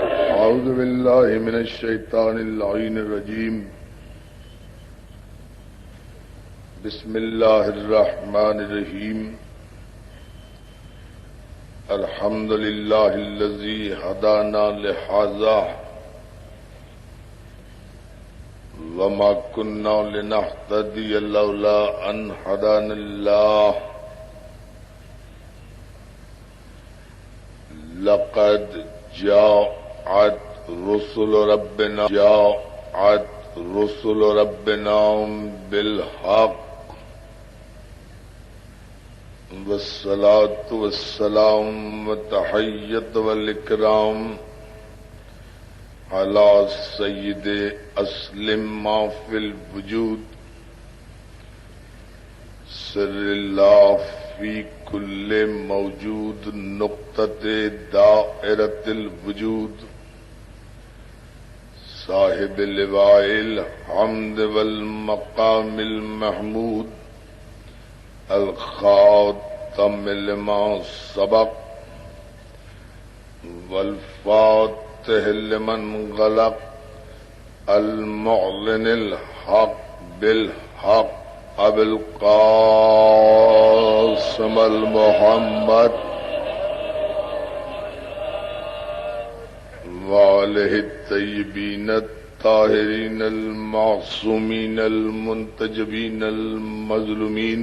أعوذ بالله من الشيطان اللعين الرجيم. بسم الله الرحمن الرحيم. الحمد لله الذي هدانا لهذا وما كنا لنهتدي لولا أن هدانا الله. لقد جاءت رسل ربنا بالحق والصلاة والسلام والتحية والإكرام على سيد أسلم ما في الوجود سر الله في كل موجود نقطة دائرة الوجود صاحب اللواء الحمد والمقام المحمود الخاتم لما سبق والفاتح لمن غلق المعلن الحق بالحق ابو القاسم المحمد وآلہ الطیبین الطاہرین المعصومین المنتجبین المظلومین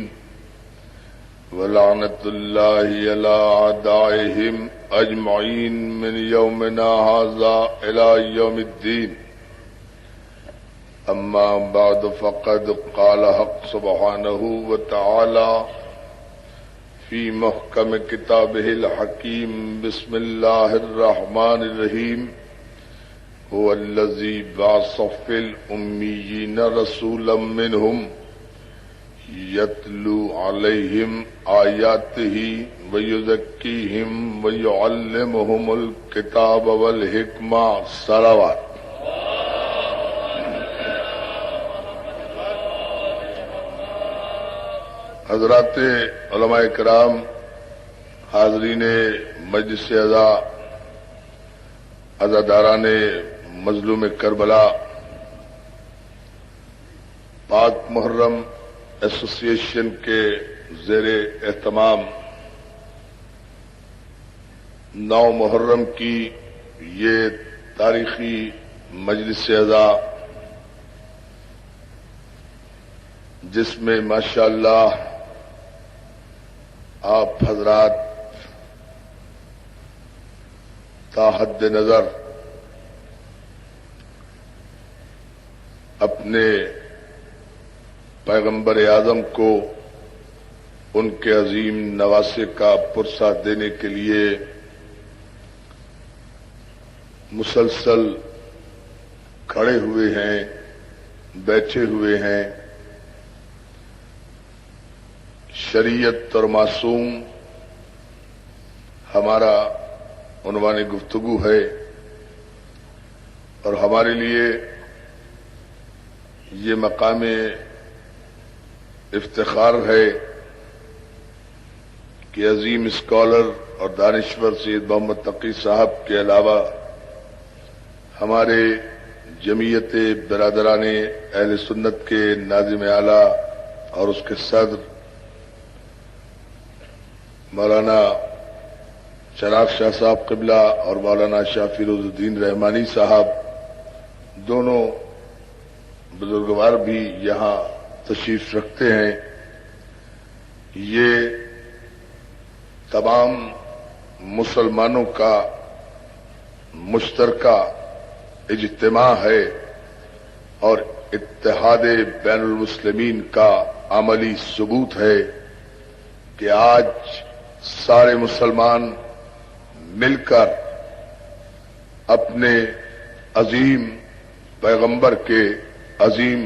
ولعنت اللہ علی اعدائہم اجمعین من یومنا ھذا الی یوم الدین. اما بعد فقد قال حق سبحانہ وتعالی في محكم كتابه الحكيم. بسم الله الرحمن الرحيم. هو الذي بعث في الأميين رسولا منهم يتلو عليهم آياته ويزكيهم ويعلمهم الكتاب والحكمة. صلوات. حضرات علماء کرام، حاضرین مجلس عزاداران مظلوم کربلا، پاک محرم ایسوسی ایشن کے زیر اہتمام 9 محرم کی یہ تاریخی مجلس عزا، جس میں ماشاءاللہ آپ حضرات تا حد نظر اپنے پیغمبر اعظم کو ان کے عظیم نواسے کا پرسہ دینے کے لیے مسلسل کھڑے ہوئے ہیں، بیٹھے ہوئے ہیں. شریعت اور معصوم ہمارا عنوان گفتگو ہے، اور ہمارے لیے یہ مقام افتخار ہے کہ عظیم اسکالر اور دانشور سید محمد تقی صاحب کے علاوہ ہمارے جمعیت برادران اہل سنت کے ناظم اعلیٰ اور اس کے صدر مولانا چراغ شاہ صاحب قبلہ اور مولانا شاہ فیروز الدین رحمانی صاحب، دونوں بزرگوار بھی یہاں تشریف رکھتے ہیں. یہ تمام مسلمانوں کا مشترکہ اجتماع ہے اور اتحاد بین المسلمین کا عملی ثبوت ہے کہ آج سارے مسلمان مل کر اپنے عظیم پیغمبر کے عظیم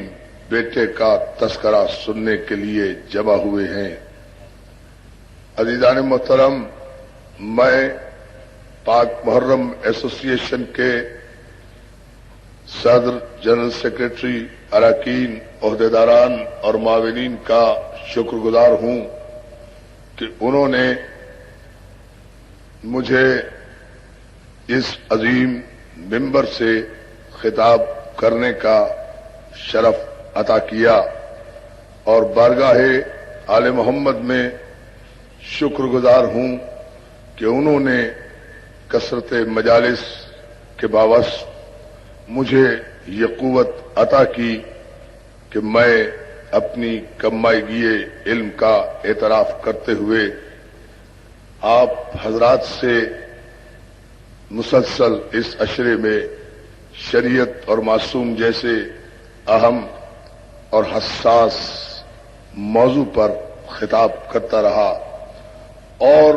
بیٹے کا تذکرہ سننے کے لیے جمع ہوئے ہیں. عزیزان محترم، میں پاک محرم ایسوسی ایشن کے صدر، جنرل سیکریٹری، اراکین، عہدیداران اور معاونین کا شکر گزار ہوں کہ انہوں نے مجھے اس عظیم منبر سے خطاب کرنے کا شرف عطا کیا، اور بارگاہ آل محمد میں شکر گزار ہوں کہ انہوں نے کثرت مجالس کے باعث مجھے یہ قوت عطا کی کہ میں اپنی کمائیگی علم کا اعتراف کرتے ہوئے آپ حضرات سے مسلسل اس عشرے میں شریعت اور معصوم جیسے اہم اور حساس موضوع پر خطاب کرتا رہا، اور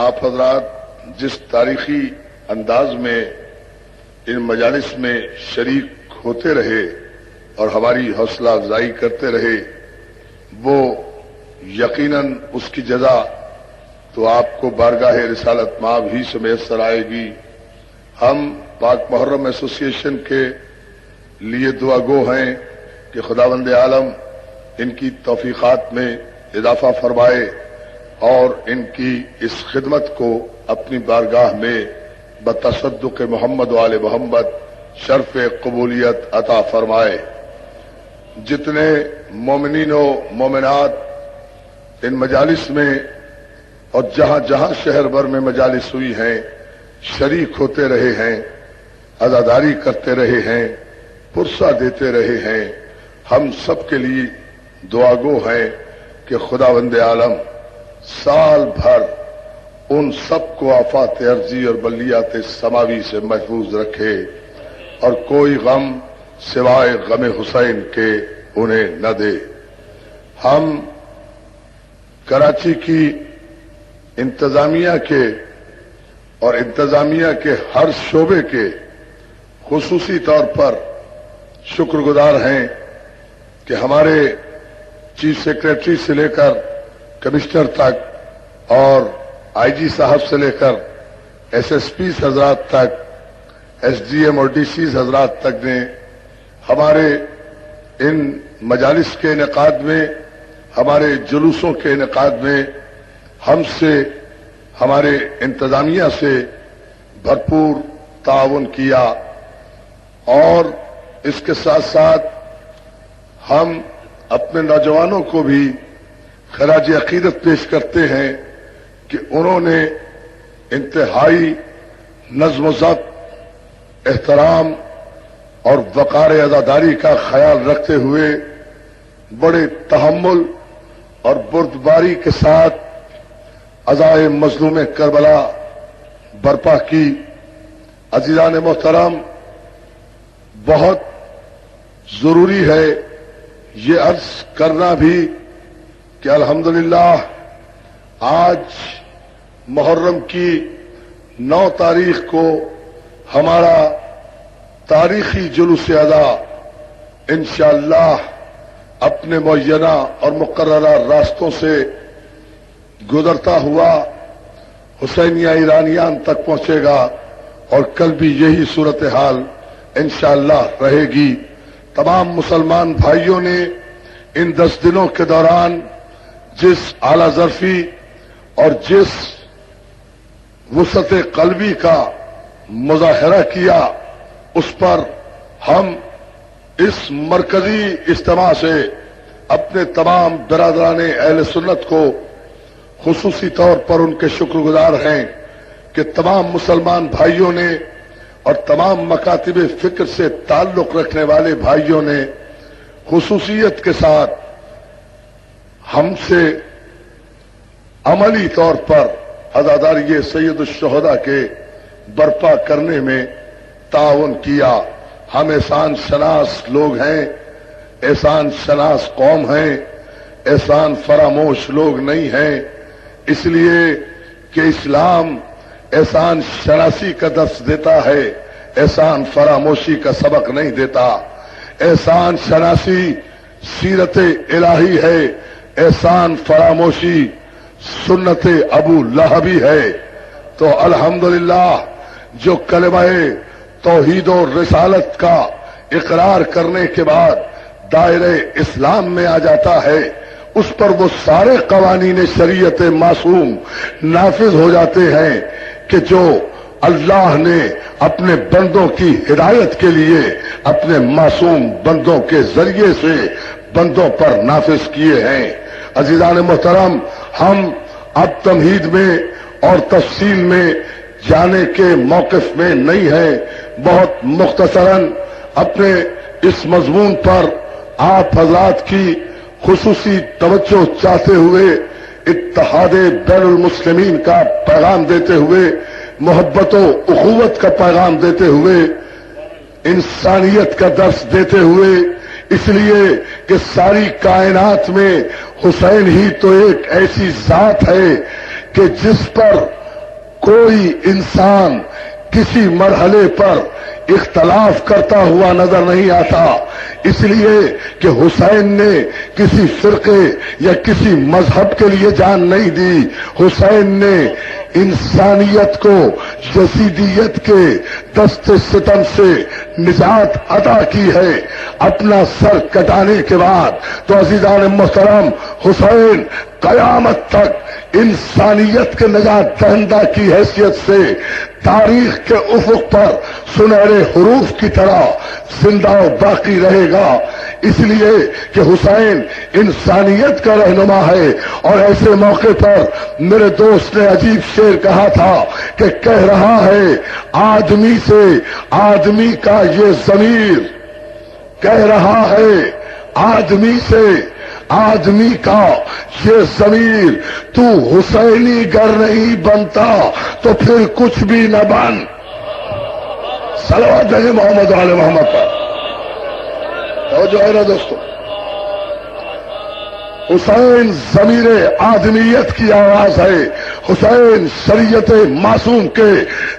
آپ حضرات جس تاریخی انداز میں ان مجالس میں شریک ہوتے رہے اور ہماری حوصلہ افزائی کرتے رہے، وہ یقیناً اس کی جزا تو آپ کو بارگاہ رسالت مآب ہی سے میسر آئے گی۔ ہم پاک محرم ایسوسی ایشن کے لیے دعا گو ہیں کہ خداوند عالم ان کی توفیقات میں اضافہ فرمائے اور ان کی اس خدمت کو اپنی بارگاہ میں بتصدق محمد و آل محمد شرف قبولیت عطا فرمائے۔ جتنے مومنین و مومنات ان مجالس میں اور جہاں جہاں شہر بھر میں مجالس ہوئی ہیں شریک ہوتے رہے ہیں، عزاداری کرتے رہے ہیں، پرسہ دیتے رہے ہیں، ہم سب کے لیے دعا گو ہیں کہ خداوند عالم سال بھر ان سب کو آفات ارضی اور بلیات سماوی سے محفوظ رکھے اور کوئی غم سوائے غم حسین کے انہیں نہ دے۔ ہم کراچی کی انتظامیہ کے اور انتظامیہ کے ہر شعبے کے خصوصی طور پر شکر گزار ہیں کہ ہمارے چیف سیکریٹری سے لے کر کمشنر تک اور آئی جی صاحب سے لے کر ایس ایس پی حضرات تک، ایس ڈی ایم اور ڈی سیز حضرات تک نے ہمارے ان مجالس کے انعقاد میں، ہمارے جلوسوں کے انعقاد میں ہم سے، ہمارے انتظامیہ سے بھرپور تعاون کیا، اور اس کے ساتھ ساتھ ہم اپنے نوجوانوں کو بھی خراج عقیدت پیش کرتے ہیں کہ انہوں نے انتہائی نظم و ضبط، احترام اور وقار عزاداری کا خیال رکھتے ہوئے بڑے تحمل اور بردباری کے ساتھ عزائے مظلوم کربلا برپا کی۔ عزیزان محترم، بہت ضروری ہے یہ عرض کرنا بھی کہ الحمدللہ آج محرم کی 9 تاریخ کو ہمارا تاریخی جلوس ادا انشاءاللہ اپنے معینہ اور مقررہ راستوں سے گزرتا ہوا حسینیہ ایرانیان تک پہنچے گا، اور کل بھی یہی صورتحال انشاءاللہ رہے گی۔ تمام مسلمان بھائیوں نے ان 10 دنوں کے دوران جس اعلی ظرفی اور جس وسعت قلبی کا مظاہرہ کیا، اس پر ہم اس مرکزی اجتماع سے اپنے تمام برادران اہل سنت کو خصوصی طور پر ان کے شکر گزار ہیں کہ تمام مسلمان بھائیوں نے اور تمام مکاتب فکر سے تعلق رکھنے والے بھائیوں نے خصوصیت کے ساتھ ہم سے عملی طور پر عزاداری سید الشہداء کے برپا کرنے میں تعاون کیا۔ ہم احسان شناس لوگ ہیں، احسان شناس قوم ہیں، احسان فراموش لوگ نہیں ہیں، اس لیے کہ اسلام احسان شناسی کا درس دیتا ہے، احسان فراموشی کا سبق نہیں دیتا۔ احسان شناسی سیرت الہی ہے، احسان فراموشی سنت ابو لہبی ہے۔ تو الحمدللہ جو کلمہ توحید و رسالت کا اقرار کرنے کے بعد دائرہ اسلام میں آ جاتا ہے، اس پر وہ سارے قوانین شریعت معصوم نافذ ہو جاتے ہیں کہ جو اللہ نے اپنے بندوں کی ہدایت کے لیے اپنے معصوم بندوں کے ذریعے سے بندوں پر نافذ کیے ہیں۔ عزیزان محترم، ہم اب تمہید میں اور تفصیل میں جانے کے موقف میں نہیں ہیں، بہت مختصراً اپنے اس مضمون پر آپ حضرات کی خصوصی توجہ چاہتے ہوئے اتحاد بین المسلمین کا پیغام دیتے ہوئے، محبت و اخوت کا پیغام دیتے ہوئے، انسانیت کا درس دیتے ہوئے، اس لیے کہ ساری کائنات میں حسین ہی تو ایک ایسی ذات ہے کہ جس پر کوئی انسان کسی مرحلے پر اختلاف کرتا ہوا نظر نہیں آتا، اس لیے کہ حسین نے کسی فرقے یا کسی مذہب کے لیے جان نہیں دی، حسین نے انسانیت کو یزیدیت کے دست ستم سے نجات عطا کی ہے اپنا سر کٹانے کے بعد۔ تو عزیزان محترم، حسین قیامت تک انسانیت کے نجات دہندہ کی حیثیت سے تاریخ کے افق پر سنہرے حروف کی طرح زندہ و باقی رہے گا، اس لیے کہ حسین انسانیت کا رہنما ہے۔ اور ایسے موقع پر میرے دوست نے عجیب شعر کہا تھا کہ کہہ رہا ہے آدمی سے آدمی کا یہ ضمیر، کہہ رہا ہے آدمی سے آدمی کا یہ ضمیر، تو حسینی گر نہیں بنتا تو پھر کچھ بھی نہ بن۔ صلوات ہے محمد علی محمد پر۔ توجہ ہے نا دوستو، حسین ضمیر آدمیت کی آواز ہے، حسین شریعت معصوم کے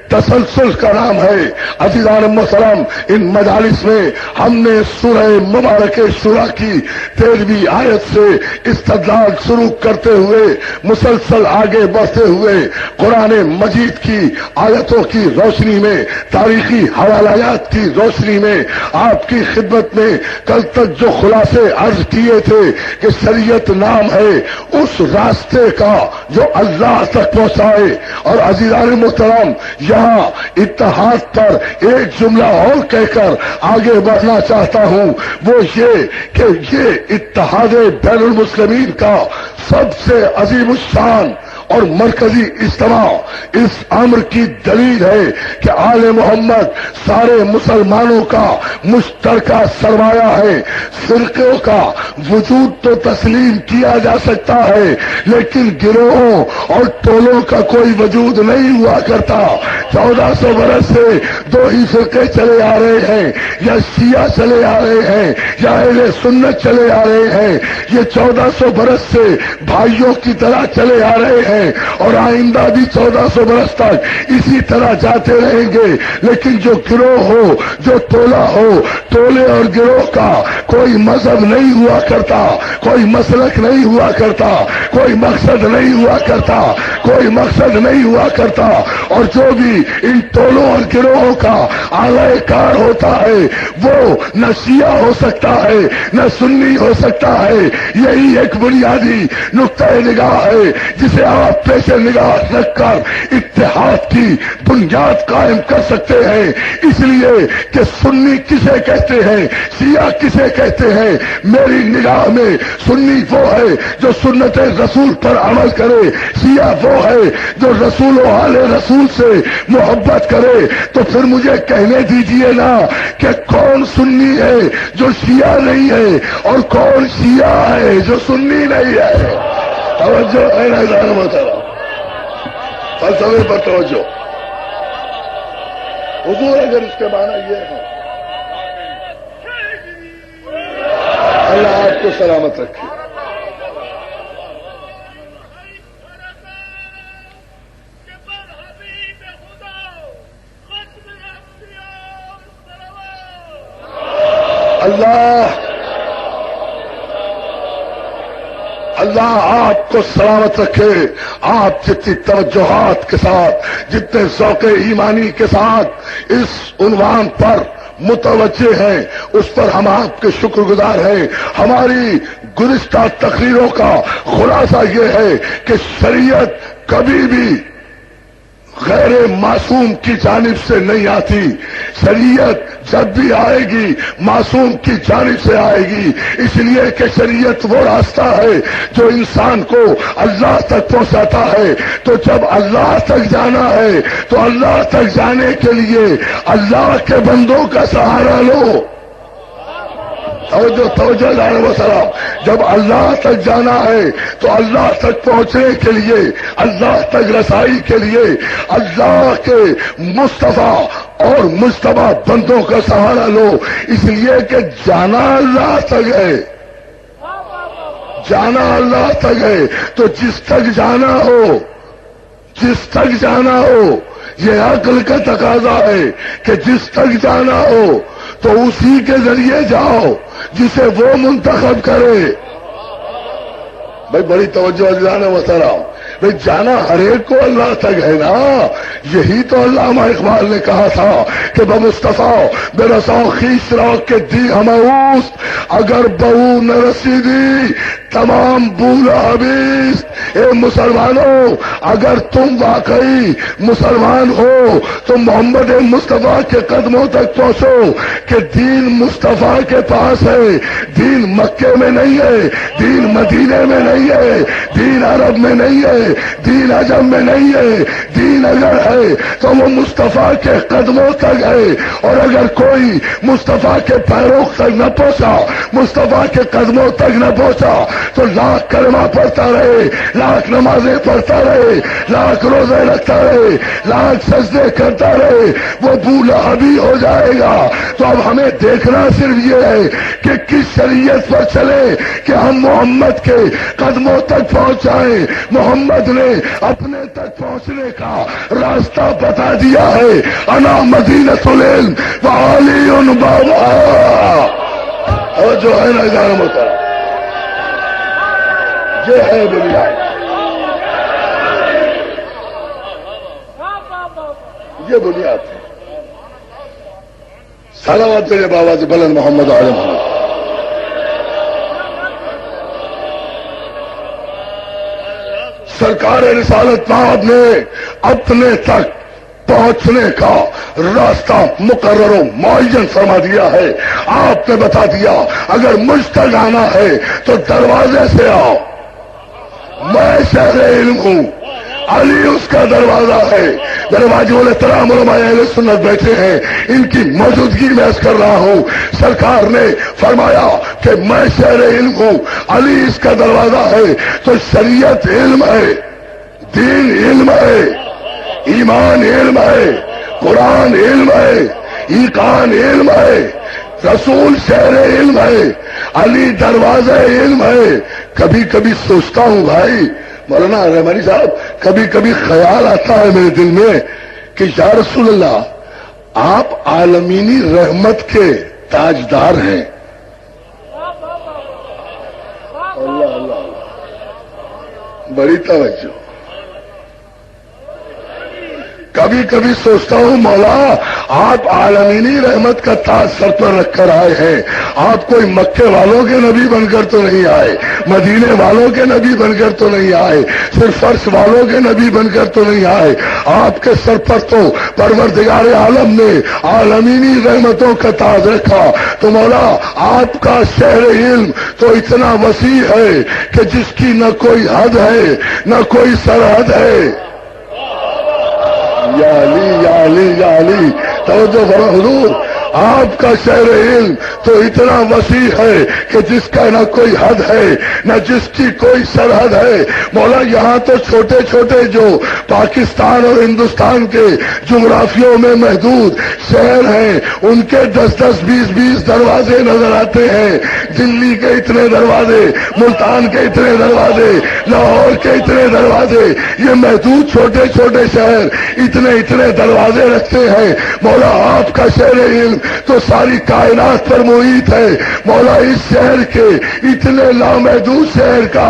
تسلسل کا نام ہے۔ عزیزان محترم، ان مجالس میں ہم نے سورہ مبارک شورا کی 13ویں آیت سے استدلال شروع کرتے ہوئے مسلسل آگے بڑھتے ہوئے قرآن مجید کی آیتوں کی روشنی میں، تاریخی حوالات کی روشنی میں آپ کی خدمت میں کل تک جو خلاصے عرض کیے تھے کہ شریعت نام ہے اس راستے کا جو اللہ تک پہنچائے۔ اور عزیزان محترم، یہاں اتحاد پر ایک جملہ اور کہہ کر آگے بڑھنا چاہتا ہوں، وہ یہ کہ یہ اتحاد بین المسلمین کا سب سے عظیم الشان اور مرکزی اجتماع اس امر کی دلیل ہے کہ آل محمد سارے مسلمانوں کا مشترکہ سرمایہ ہے۔ فرقوں کا وجود تو تسلیم کیا جا سکتا ہے لیکن گروہوں اور ٹولوں کا کوئی وجود نہیں ہوا کرتا۔ 1400 برس سے دو ہی فرقے چلے آ رہے ہیں، یا شیعہ چلے آ رہے ہیں یا اہل سنت چلے آ رہے ہیں، یہ 1400 برس سے بھائیوں کی طرح چلے آ رہے ہیں اور آئندہ بھی 1400 برس تک اسی طرح جاتے رہیں گے۔ لیکن جو گروہ ہو، جو ٹولہ ہو، ٹولے اور گروہ کا کوئی مذہب نہیں ہوا کرتا، کوئی مسلک نہیں ہوا کرتا، کوئی مقصد نہیں ہوا کرتا، کوئی مقصد نہیں ہوا کرتا۔ اور جو بھی ان ٹولوں اور گروہوں کا اعلی کار ہوتا ہے وہ نہ شیعہ ہو سکتا ہے نہ سنی ہو سکتا ہے۔ یہی ایک بنیادی نقطہ نگاہ ہے جسے آپ پیش نگاہ رکھ کر اتحاد کی بنیاد قائم کر سکتے ہیں۔ اس لیے کہ سنی کسے کہتے ہیں، شیعہ کسے کہتے ہیں، میری نگاہ میں سنی وہ ہے جو سنت رسول پر عمل کرے، شیعہ وہ ہے جو رسول و آل رسول سے محبت کرے۔ تو پھر مجھے کہنے دیجئے نا کہ کون سنی ہے جو شیعہ نہیں ہے اور کون شیعہ ہے جو سنی نہیں ہے۔ توجہ ہے نا ادارہ محترم، فلسفے پر توجہ۔ حضور اگر اس کے معنی یہ ہے، اللہ آپ کو سلامت رکھے۔ اللہ آپ کو سلامت رکھے۔ آپ جتنی توجہات کے ساتھ، جتنے ذوق ایمانی کے ساتھ اس عنوان پر متوجہ ہیں اس پر ہم آپ کے شکر گزار ہیں۔ ہماری گزشتہ تقریروں کا خلاصہ یہ ہے کہ شریعت کبھی بھی غیر معصوم کی جانب سے نہیں آتی. شریعت جب بھی آئے گی معصوم کی جانب سے آئے گی، اس لیے کہ شریعت وہ راستہ ہے جو انسان کو اللہ تک پہنچاتا ہے. تو جب اللہ تک جانا ہے تو اللہ تک جانے کے لیے اللہ کے بندوں کا سہارا لو. توجہ جانے و سلام. جب اللہ تک جانا ہے تو اللہ تک پہنچنے کے لیے، اللہ تک رسائی کے لیے اللہ کے مصطفیٰ اور مجتبی بندوں کا سہارا لو. اس لیے کہ جانا اللہ تک ہے، جانا اللہ تک ہے. تو جس تک جانا ہو، جس تک جانا ہو، یہ عقل کا تقاضا ہے کہ جس تک جانا ہو تو اسی کے ذریعے جاؤ جسے وہ منتخب کرے. بھائی بڑی توجہ جانا محترم. بھائی جانا ہر ایک کو اللہ تک ہے نا. یہی تو علامہ اقبال نے کہا تھا کہ بمصطفیٰ بے رساں خیش را کے دی ہماؤست، اگر بہو نہ رسیدی تمام بولا حبیس. اے مسلمانوں، اگر تم واقعی مسلمان ہو تو محمد مصطفیٰ کے قدموں تک پہنچو کہ دین مصطفیٰ کے پاس ہے. دین مکے میں نہیں ہے، دین مدینے میں نہیں ہے، دین عرب میں نہیں ہے، دین عجم میں نہیں ہے. دین اگر ہے تو وہ مصطفیٰ کے قدموں تک ہے. اور اگر کوئی مصطفیٰ کے پیروں تک نہ پہنچا، مصطفیٰ کے قدموں تک نہ پہنچا تو لاکھ کلمہ پڑھتا رہے، لاکھ نمازیں پڑھتا رہے، لاکھ روزے رکھتا رہے، لاکھ سجدے کرتا رہے، وہ بولہبی ہو جائے گا. تو اب ہمیں دیکھنا صرف یہ ہے کہ کس شریعت پر چلے کہ ہم محمد کے قدموں تک پہنچ جائیں. محمد نے اپنے تک پہنچنے کا راستہ بتا دیا ہے. انا مدینۃ العلم وعلی بابھا. اور جو ہے نا ادارہ محترم، یہ ہے دنیا، یہ بنیاد ہے. سلامت میرے بابا سے بلند محمد عالم محمد. سرکار رسالت مآب نے اپنے تک پہنچنے کا راستہ مقرر و معین فرما دیا ہے. آپ نے بتا دیا اگر مجھ تک آنا ہے تو دروازے سے آؤ. میں شہر علم ہوں، علی اس کا دروازہ ہے. دروازے والے تمام علماء اہل سنت بیٹھے ہیں، ان کی موجودگی میں عرض کر رہا ہوں. سرکار نے فرمایا کہ میں شہر علم ہوں، علی اس کا دروازہ ہے. تو شریعت علم ہے، دین علم ہے، ایمان علم ہے، قرآن علم ہے، ایقان علم ہے، رسول شہر علم ہے، علی دروازہ علم ہے. کبھی کبھی سوچتا ہوں بھائی مولانا رحمانی صاحب، کبھی کبھی خیال آتا ہے میرے دل میں کہ یا رسول اللہ آپ عالمینی رحمت کے تاجدار ہیں. اللہ اللہ، بڑی توجہ. کبھی کبھی سوچتا ہوں مولا آپ عالمینی رحمت کا تاج سر پر رکھ کر آئے ہیں. آپ کوئی مکے والوں کے نبی بن کر تو نہیں آئے، مدینے والوں کے نبی بن کر تو نہیں آئے، صرف فرش والوں کے نبی بن کر تو نہیں آئے. آپ کے سر پر تو پروردگار عالم نے عالمینی رحمتوں کا تاج رکھا. تو مولا آپ کا شہر علم تو اتنا وسیع ہے کہ جس کی نہ کوئی حد ہے نہ کوئی سرحد ہے. یا علی یا علی یا علی، توجہ فرما حضور. آپ کا شہر علم تو اتنا وسیع ہے کہ جس کا نہ کوئی حد ہے نہ جس کی کوئی سرحد ہے. مولا یہاں تو چھوٹے چھوٹے جو پاکستان اور ہندوستان کے جغرافیوں میں محدود شہر ہیں ان کے 10-10 20-20 دروازے نظر آتے ہیں. دلی کے اتنے دروازے، ملتان کے اتنے دروازے، لاہور کے اتنے دروازے، یہ محدود چھوٹے چھوٹے شہر اتنے دروازے رکھتے ہیں. مولا آپ کا شہر علم تو ساری کائنات پر محیط ہے. مولا اس شہر کے اتنے لامحدود شہر کا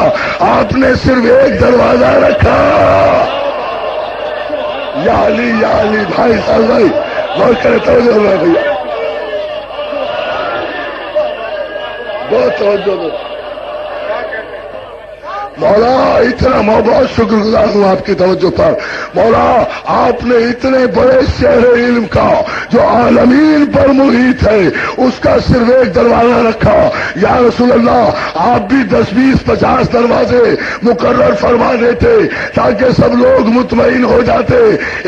آپ نے صرف ایک دروازہ رکھا. یا علی یا علی. بھائی صاحب بھائی غور کرے، توجہ دو بھیا، بہت توجہ دو. مولا اتنا میں بہت شکر گزار ہوں آپ کی توجہ پر. مولا آپ نے اتنے بڑے شہر علم کا جو عالمین پر محیط ہے اس کا صرف ایک دروازہ رکھا. یا رسول اللہ آپ بھی 10 20 50 دروازے مقرر فرما دیتے تاکہ سب لوگ مطمئن ہو جاتے.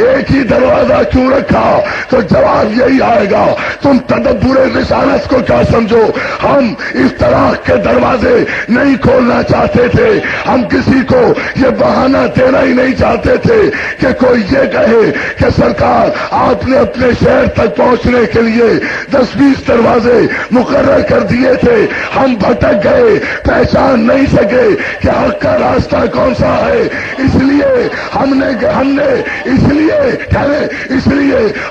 ایک ہی دروازہ کیوں رکھا؟ تو جواب یہی آئے گا تم تدبر رسالت کو کیا سمجھو. ہم افتراق کے دروازے نہیں کھولنا چاہتے تھے. ہم کسی کو یہ بہانہ دینا ہی نہیں چاہتے تھے کہ کوئی یہ کہے کہ سرکار آپ نے اپنے شہر تک پہنچنے کے لیے 10 20 دروازے مقرر کر دیے تھے. ہم بھٹک گئے، پہچان نہیں سکے کہ حق کا راستہ کون سا ہے. اس لیے ہم نے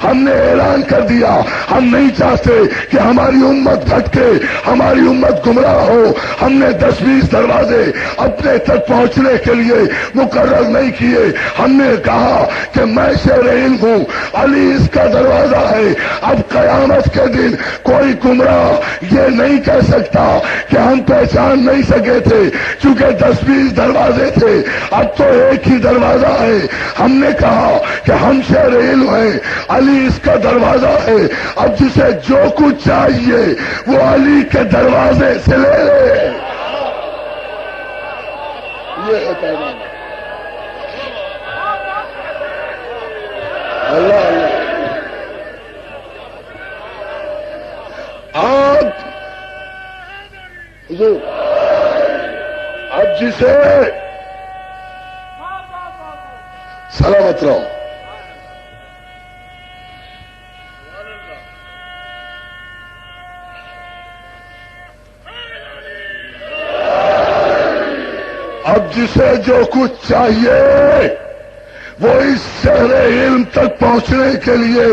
ہم نے اعلان کر دیا ہم نہیں چاہتے کہ ہماری امت بھٹکے، ہماری امت گمراہ ہو. ہم نے 10 20 دروازے اپنے تک پہنچنے کے لیے مقرر نہیں کیے. ہم نے کہا کہ میں شہر علم ہوں، علی اس کا دروازہ ہے. اب قیامت کے دن کوئی گمراہ یہ نہیں کہہ سکتا کہ ہم پہچان نہیں سکے تھے چونکہ 10 20 دروازے تھے. اب تو ایک ہی دروازہ ہے. ہم نے کہا کہ ہم شہر علم ہیں، علی اس کا دروازہ ہے. اب جسے جو کچھ چاہیے وہ علی کے دروازے سے لے لے. یہ ہے پیغام. اللہ اللہ. اب جسے سلامت رہو. اب جسے جو کچھ چاہیے وہ اس شہر علم تک پہنچنے کے لیے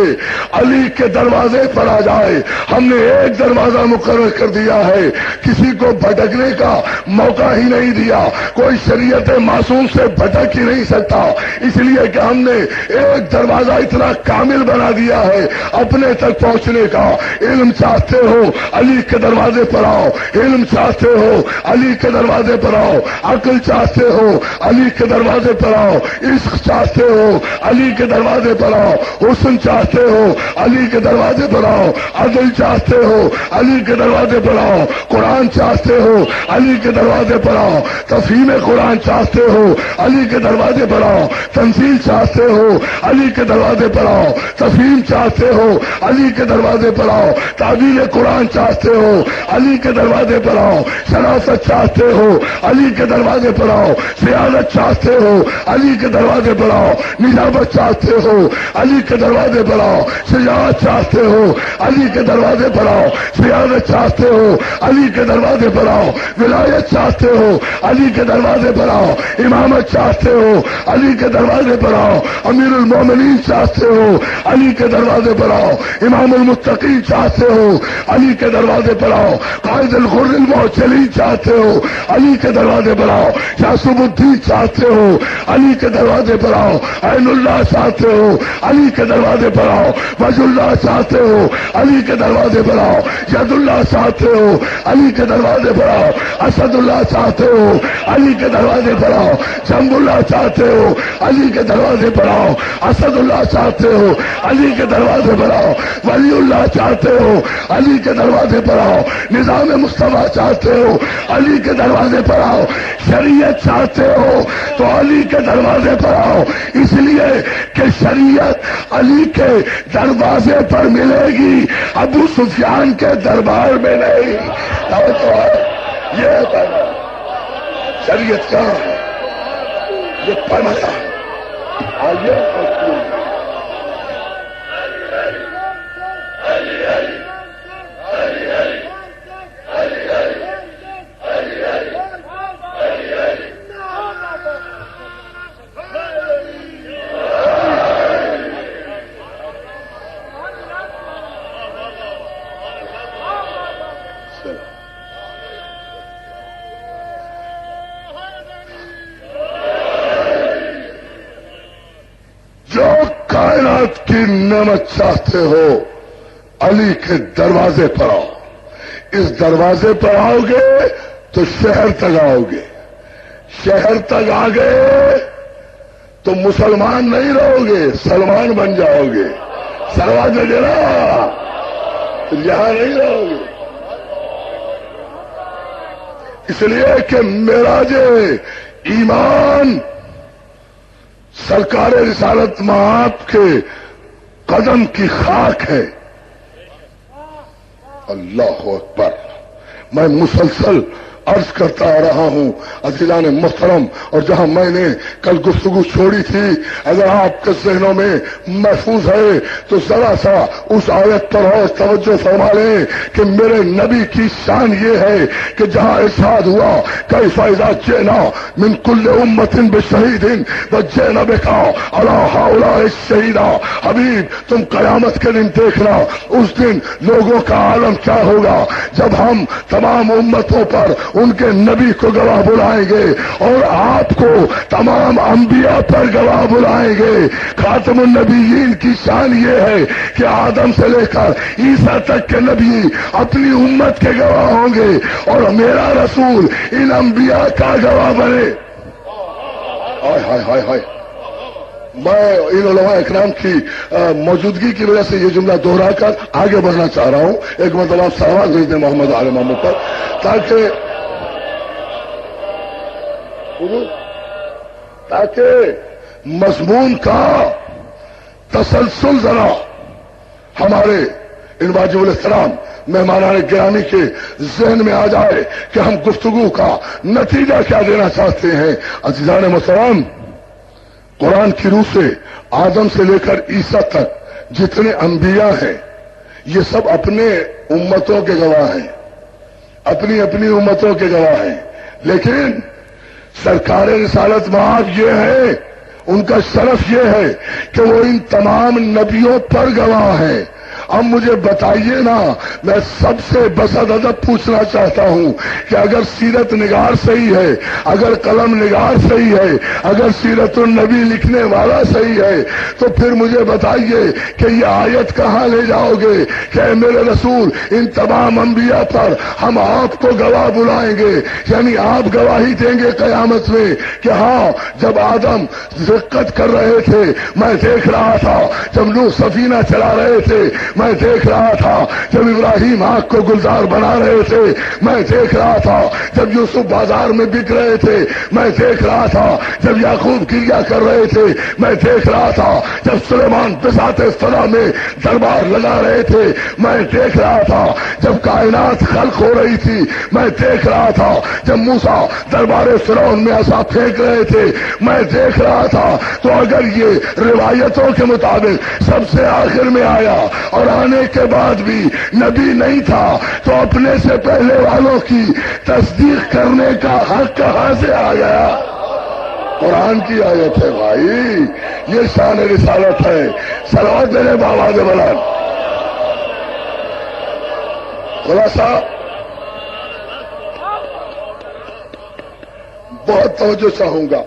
علی کے دروازے پر آ جائے. ہم نے ایک دروازہ مقرر کر دیا ہے، کسی کو بھٹکنے کا موقع ہی نہیں دیا. کوئی شریعت معصوم سے بھٹک ہی نہیں سکتا، اس لیے کہ ہم نے ایک دروازہ اتنا کامل بنا دیا ہے اپنے تک پہنچنے کا. علم چاہتے ہو علی کے دروازے پر آؤ، علم چاہتے ہو علی کے دروازے پر آؤ، عقل چاہتے ہو علی کے دروازے پر آؤ، عشق چاہتے ہو علی کے دروازے پر آؤ، حسن چاہتے ہو علی کے دروازے پر آؤ، عدل چاہتے ہو علی کے دروازے پر آؤ، قرآن چاہتے ہو علی کے دروازے پر آؤ، تفہیم قرآن چاہتے ہو علی کے دروازے پر آؤ، تنزیل چاہتے ہو علی کے دروازے پر آؤ، تفہیم چاہتے ہو علی کے دروازے پر آؤ، تعبیر قرآن چاہتے ہو علی کے دروازے پر آؤ، شناست چاہتے ہو علی کے دروازے پر آؤ، سیادت چاہتے ہو علی کے دروازے پر آؤ، نجابت چاہتے ہو علی کے دروازے پر آؤ، شجاعت چاہتے ہو علی کے دروازے پر آؤ، سیادت چاہتے ہو علی کے دروازے پر آؤ، ولایت چاہتے ہو علی کے دروازے پر آؤ، امامت چاہتے ہو علی کے دروازے پر آؤ، امیر المومنین چاہتے ہو علی کے دروازے پر آؤ، امام المتقین چاہتے ہو علی کے دروازے پر آؤ، قائد الغر المعجلین چاہتے ہو علی کے دروازے پر آؤ، یعصب الدین چاہتے ہو علی کے دروازے پر آؤ، عین اللہ چاہتے ہو علی کے دروازے پر آؤ، وجہ اللہ چاہتے ہو علی کے دروازے پر آؤ، ید اللہ چاہتے ہو علی کے دروازے پر آؤ، اسد اللہ چاہتے ہو علی کے دروازے پر آؤ، جنب اللہ چاہتے ہو علی کے دروازے پر آؤ، اسد اللہ چاہتے ہو علی کے دروازے پر آؤ، ولی اللہ چاہتے ہو علی کے دروازے پر آؤ، نظام مصطفیٰ چاہتے ہو علی کے دروازے پر آؤ، شریعت چاہتے ہو تو علی کے دروازے پر آؤ. اس لیے کہ شریعت علی کے دروازے پر ملے گی، ابو سفیان کے دربار میں نہیں. یہ شریعت کا یہ فرمایا. آئیے کی نعمت چاہتے ہو علی کے دروازے پر آؤ. اس دروازے پر آؤ گے تو شہر تک آؤ گے، شہر تک آ گئے تو مسلمان نہیں رہو گے، سلمان بن جاؤ گے. سلمان دے نا، یہاں نہیں رہو گے. اس لیے کہ معراج ایمان سرکار رسالت مآب کے قدم کی خاک ہے. اللہ اکبر. میں مسلسل عرض کرتا آ رہا ہوں عزیزان محترم، اور جہاں میں نے کل گفتگو چھوڑی تھی اگر آپ کے ذہنوں میں محفوظ ہے تو ذرا سا اس آیت پر اور توجہ فرما لیں کہ میرے نبی کی شان یہ ہے کہ جہاں ارشاد ہوا کیف اذا جئنا من کل امت بشہید وجئنا بک علی ہؤلاء شہیدا. حبیب تم قیامت کے دن دیکھنا، اس دن لوگوں کا عالم کیا ہوگا جب ہم تمام امتوں پر ان کے نبی کو گواہ بلائیں گے اور آپ کو تمام انبیاء پر گواہ بلائیں گے. خاتم النبیین کی شان یہ ہے کہ آدم سے لے کر عیسیٰ تک کے نبی اپنی امت کے گواہ ہوں گے اور میرا رسول ان انبیاء کا گواہ بنے. ہائے ہائے ہائے ہائے. میں ان علماء اکرام کی موجودگی کی وجہ سے یہ جملہ دوہرا کر آگے بڑھنا چاہ رہا ہوں. ایک مرتبہ آپ سلوات بھیج دیں محمد آل محمد پر تاکہ مضمون کا تسلسل ذرا ہمارے ان واجب الاحترام مہمانان گرامی کے ذہن میں آ جائے کہ ہم گفتگو کا نتیجہ کیا دینا چاہتے ہیں. عزیزان محترم، قرآن کی روح سے آدم سے لے کر عیسیٰ تک جتنے انبیاء ہیں یہ سب اپنے امتوں کے گواہ ہیں، اپنی اپنی امتوں کے گواہ ہیں. لیکن سرکار رسالت مآب یہ ہے، ان کا شرف یہ ہے کہ وہ ان تمام نبیوں پر گواہ ہیں. اب مجھے بتائیے نا، میں سب سے بسد ادب پوچھنا چاہتا ہوں کہ اگر سیرت نگار صحیح ہے، اگر قلم نگار صحیح ہے، اگر سیرت النبی لکھنے والا صحیح ہے تو پھر مجھے بتائیے کہ یہ آیت کہاں لے جاؤ گے کہ اے میرے رسول ان تمام انبیاء پر ہم آپ کو گواہ بلائیں گے. یعنی آپ گواہی دیں گے قیامت میں کہ ہاں جب آدم دقت کر رہے تھے میں دیکھ رہا تھا، جب نوح سفینہ چلا رہے تھے میں دیکھ رہا تھا، جب ابراہیم آگ کو گلزار بنا رہے تھے میں دیکھ رہا تھا، جب یوسف بازار میں بک رہے تھے میں دیکھ رہا تھا، جب یعقوب کریا کر رہے تھے میں دیکھ رہا تھا، جب سلیمان بساط فضا میں دربار لگا رہے تھے میں دیکھ رہا تھا، جب کائنات خلق ہو رہی تھی میں دیکھ رہا تھا، جب موسیٰ دربار فرعون میں عصا پھینک رہے تھے میں دیکھ رہا تھا. تو اگر یہ روایتوں کے مطابق سب سے آخر میں آیا اور آنے کے بعد بھی نبی نہیں تھا تو اپنے سے پہلے والوں کی تصدیق کرنے کا حق کہاں سے آ گیا؟ قرآن کی آیت ہے بھائی، یہ شان رسالت ہے. صلوات میرے بابا دے بلند. خلاصہ بہت توجہ چاہوں گا.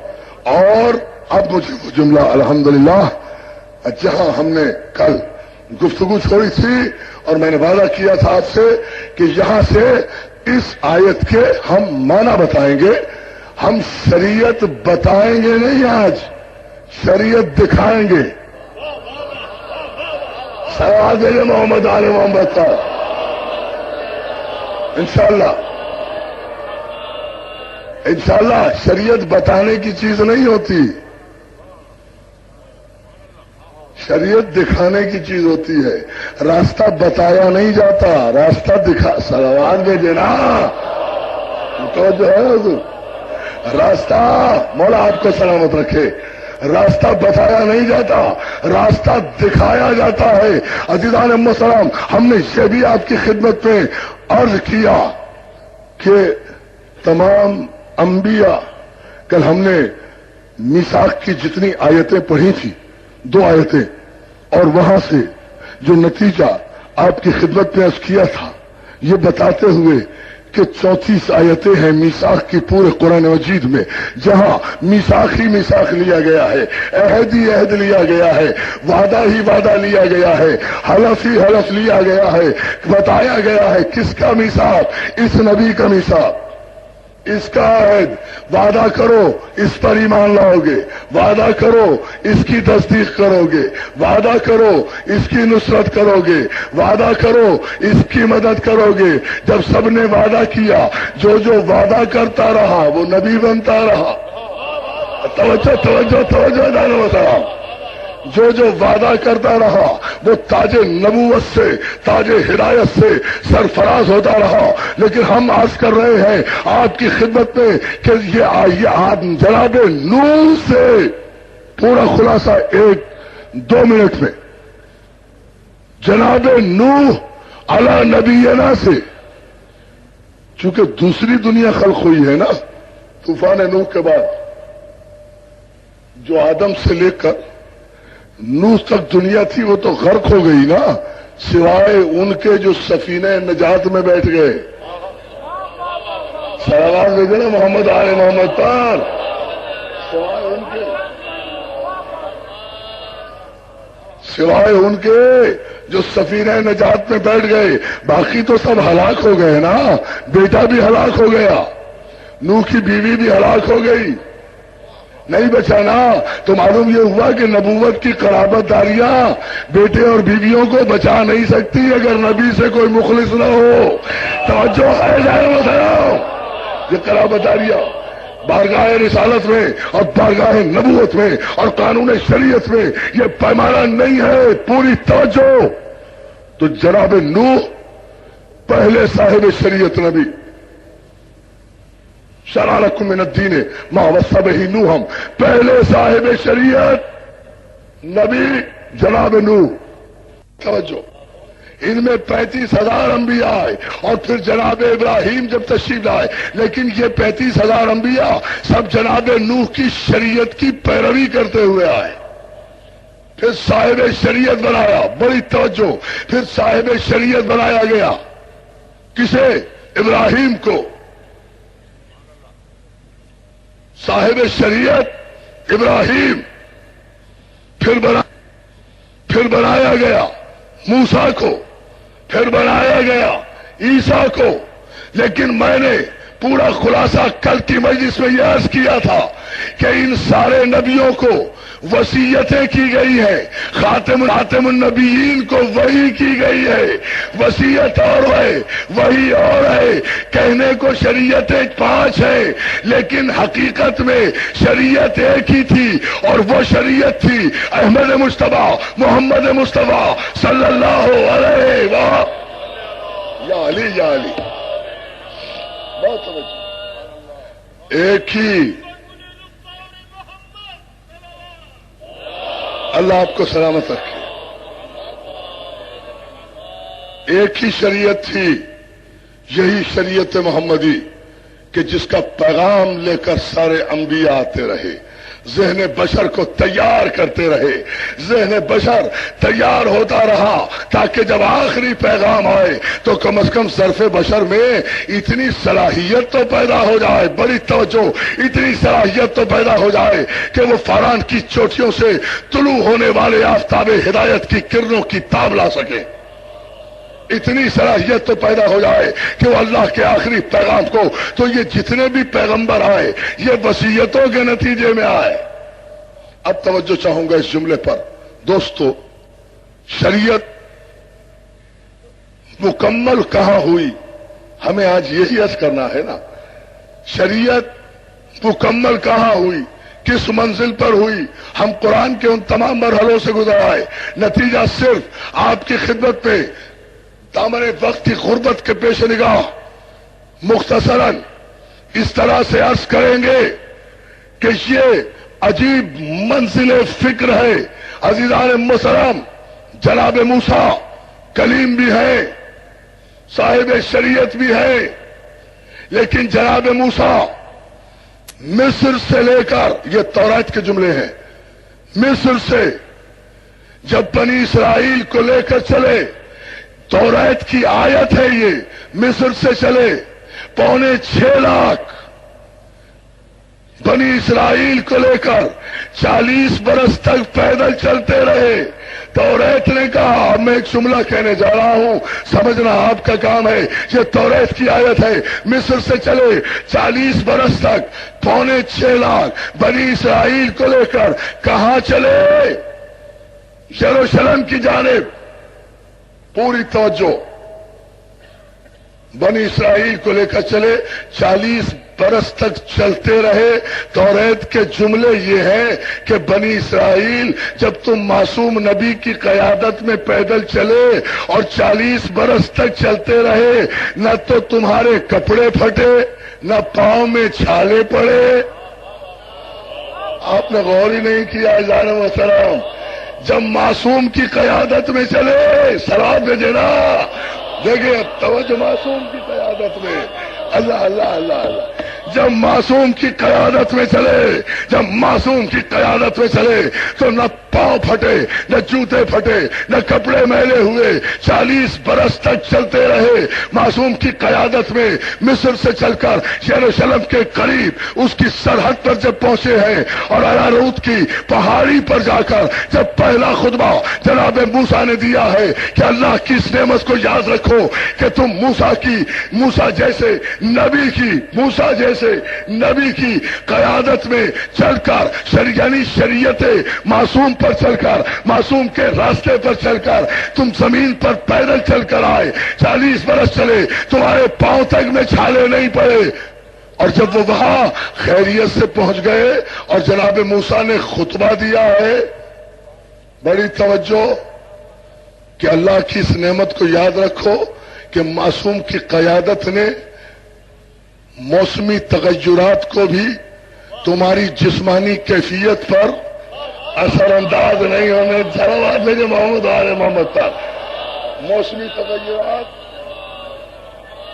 اور اب مجھے وہ جملہ الحمدللہ جہاں ہم نے کل گفتگو چھوڑی تھی اور میں نے وعدہ کیا تھا آپ سے کہ یہاں سے اس آیت کے ہم معنی بتائیں گے، ہم شریعت بتائیں گے نہیں، آج شریعت دکھائیں گے. سواد محمد آل محمد کا انشاءاللہ شریعت بتانے کی چیز نہیں ہوتی، شریعت دکھانے کی چیز ہوتی ہے. راستہ بتایا نہیں جاتا، راستہ دکھا. سلوات میں دینا تو جو ہے حضور، راستہ مولا آپ کو سلامت رکھے. راستہ بتایا نہیں جاتا، راستہ دکھایا جاتا ہے. عزیزان محترم، ہم نے یہ بھی آپ کی خدمت میں عرض کیا کہ تمام انبیاء، کل ہم نے میثاق کی جتنی آیتیں پڑھی تھی 2 آیتیں، اور وہاں سے جو نتیجہ آپ کی خدمت میں عرض کیا تھا یہ بتاتے ہوئے کہ 34 آیتیں ہیں میثاق کی پورے قرآن مجید میں، جہاں میثاق ہی میثاق لیا گیا ہے، عہد ہی عہد لیا گیا ہے، وعدہ ہی وعدہ لیا گیا ہے، حلف ہی حلف لیا گیا ہے. بتایا گیا ہے کس کا میثاق؟ اس نبی کا میثاق، اس کا عہد، وعدہ کرو اس پر ایمان لاؤ گے، وعدہ کرو اس کی تصدیق کرو گے، وعدہ کرو اس کی نصرت کرو گے، وعدہ کرو اس کی مدد کرو گے۔ جب سب نے وعدہ کیا، جو وعدہ کرتا رہا وہ نبی بنتا رہا۔ توجہ توجہ توجہ دانو صاحب، جو وعدہ کرتا رہا وہ تاج نبوت سے، تاج ہدایت سے سرفراز ہوتا رہا۔ لیکن ہم عرض کر رہے ہیں آپ کی خدمت میں کہ یہ جناب نوح سے پورا خلاصہ 1-2 منٹ میں، جناب نوح علی نبینا سے، چونکہ دوسری دنیا خلق ہوئی ہے نا طوفان نوح کے بعد، جو آدم سے لے کر نوح تک دنیا تھی وہ تو غرق ہو گئی نا، سوائے ان کے جو سفینہ نجات میں بیٹھ گئے۔ سلام دے دینا محمد آل محمد پر، سوائے ان کے جو سفینہ نجات میں بیٹھ گئے، باقی تو سب ہلاک ہو گئے نا۔ بیٹا بھی ہلاک ہو گیا، نوح کی بیوی بھی ہلاک ہو گئی، نہیں بچا نا۔ تو معلوم یہ ہوا کہ نبوت کی قرابت داریاں بیٹے اور بیویوں کو بچا نہیں سکتی اگر نبی سے کوئی مخلص نہ ہو۔ توجہ ہے جانو، یہ قرابت داریاں بارگاہ رسالت میں اور بارگاہ نبوت میں اور قانون شریعت میں یہ پیمانہ نہیں ہے۔ پوری توجہ۔ تو جناب نوح پہلے صاحب شریعت نبی، شرع لکم من الدین ما وصی بہ نوحا، پہلے صاحب شریعت نبی جناب نوح۔ توجہ، ان میں 35,000 انبیاء آئے اور پھر جناب ابراہیم جب تشریف لائے، لیکن یہ 35,000 انبیاء سب جناب نوح کی شریعت کی پیروی کرتے ہوئے آئے۔ پھر صاحب شریعت بنایا، بڑی توجہ، پھر صاحب شریعت بنایا گیا کسے؟ ابراہیم کو۔ صاحب شریعت ابراہیم، پھر بنایا گیا موسیٰ کو، پھر بنایا گیا عیسیٰ کو۔ لیکن میں نے پورا خلاصہ کل کی مجلس میں یہ عرض کیا تھا کہ ان سارے نبیوں کو وصیتیں کی گئی ہیں، خاتم النبیین کو وحی کی گئی ہے۔ وصیت اور ہے، وحی اور ہے۔ کہنے کو شریعتیں 5 ہیں، لیکن حقیقت میں شریعت ایک ہی تھی، اور وہ شریعت تھی احمد مصطفیٰ محمد مصطفیٰ صلی اللہ علیہ وآلہ۔ یا علی یا علی، بہت توجہ۔ ایک ہی، اللہ آپ کو سلامت رکھے، ایک ہی شریعت تھی، یہی شریعت محمدی کہ جس کا پیغام لے کر سارے انبیاء آتے رہے، ذہن بشر کو تیار کرتے رہے، ذہن بشر تیار ہوتا رہا تاکہ جب آخری پیغام آئے تو کم از کم ظرف بشر میں اتنی صلاحیت تو پیدا ہو جائے، بڑی توجہ، اتنی صلاحیت تو پیدا ہو جائے کہ وہ فاران کی چوٹیوں سے طلوع ہونے والے آفتاب ہدایت کی کرنوں کی تاب لا سکے۔ اتنی صلاحیت تو پیدا ہو جائے کہ وہ اللہ کے آخری پیغام کو، تو یہ جتنے بھی پیغمبر آئے یہ وصیتوں کے نتیجے میں آئے۔ اب توجہ چاہوں گا اس جملے پر دوستو، شریعت مکمل کہاں ہوئی؟ ہمیں آج یہی عرض کرنا ہے نا، شریعت مکمل کہاں ہوئی، کس منزل پر ہوئی؟ ہم قرآن کے ان تمام مرحلوں سے گزر آئے، نتیجہ صرف آپ کی خدمت میں دامن وقت کی غربت کے پیش نگاہ مختصراً اس طرح سے عرض کریں گے کہ یہ عجیب منزل فکر ہے۔ عزیزان محترم، جناب موسیٰ کلیم بھی ہیں، صاحب شریعت بھی ہیں، لیکن جناب موسیٰ مصر سے لے کر، یہ تورات کے جملے ہیں، مصر سے جب بنی اسرائیل کو لے کر چلے، تورات کی آیت ہے یہ، مصر سے چلے 6.25 لاکھ بنی اسرائیل کو لے کر 40 برس تک پیدل چلتے رہے توریت نے کہا، میں ایک جملہ کہنے جا رہا ہوں، سمجھنا آپ کا کام ہے، یہ توریت کی آیت ہے۔ مصر سے چلے 40 برس تک 6.25 لاکھ بنی اسرائیل کو لے کر کہاں چلے؟ یروشلم کی جانب۔ پوری توجہ، بنی اسرائیل کو لے کر چلے، 40 برس تک چلتے رہے۔ توریت کے جملے یہ ہیں کہ بنی اسرائیل جب تم معصوم نبی کی قیادت میں پیدل چلے اور 40 برس تک چلتے رہے، نہ تو تمہارے کپڑے پھٹے، نہ پاؤں میں چھالے پڑے۔ آپ نے غور ہی نہیں کیا جان محترم، جب معصوم کی قیادت میں چلے، سلام بھیجے نا، دیکھیں توجہ، معصوم کی قیادت میں، اللہ اللہ اللہ اللہ، جب معصوم کی قیادت میں چلے، جب معصوم کی قیادت میں چلے تو نہ پاؤں پھٹے، نہ جوتے پھٹے، نہ کپڑے میلے ہوئے۔ 40 برس تک چلتے رہے معصوم کی قیادت میں۔ مصر سے چل کر یروشلم کے قریب اس کی سرحد پر جب پہنچے ہیں اور اراروت کی پہاڑی پر جا کر جب پہلا خطبہ جناب موسیٰ نے دیا ہے کہ اللہ کی اس نعمت کو یاد رکھو کہ تم موسیٰ جیسے نبی کی قیادت میں چل کر، یعنی شریعت معصوم پر چل کر، معصوم کے راستے پر چل کر تم زمین پر پیدل چل کر آئے، 40 برس چلے، تمہارے پاؤں تک میں چھالے نہیں پڑے۔ اور جب وہ وہاں خیریت سے پہنچ گئے اور جناب موسیٰ نے خطبہ دیا ہے، بڑی توجہ کہ اللہ کی اس نعمت کو یاد رکھو کہ معصوم کی قیادت نے موسمی تغیرات کو بھی تمہاری جسمانی کیفیت پر اثر انداز نہیں ہونے۔ ضرورت میرے محمد آل محمد پر